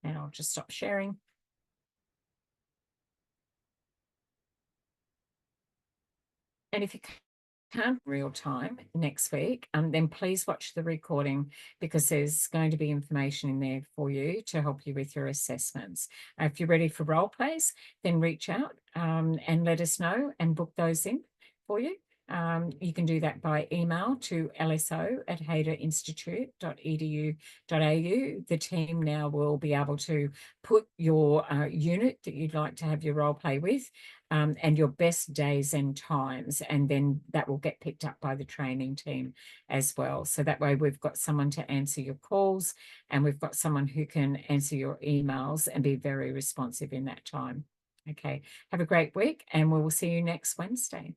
A: And I'll just stop sharing. And if you can't real time next week, then please watch the recording, because there's going to be information in there for you to help you with your assessments. If you're ready for role plays, then reach out and let us know and book those in for you. You can do that by email to lso@haderinstitute.edu.au. The team now will be able to put your unit that you'd like to have your role play with and your best days and times, and then that will get picked up by the training team as well. So that way we've got someone to answer your calls, and we've got someone who can answer your emails and be very responsive in that time. Okay, have a great week, and we will see you next Wednesday.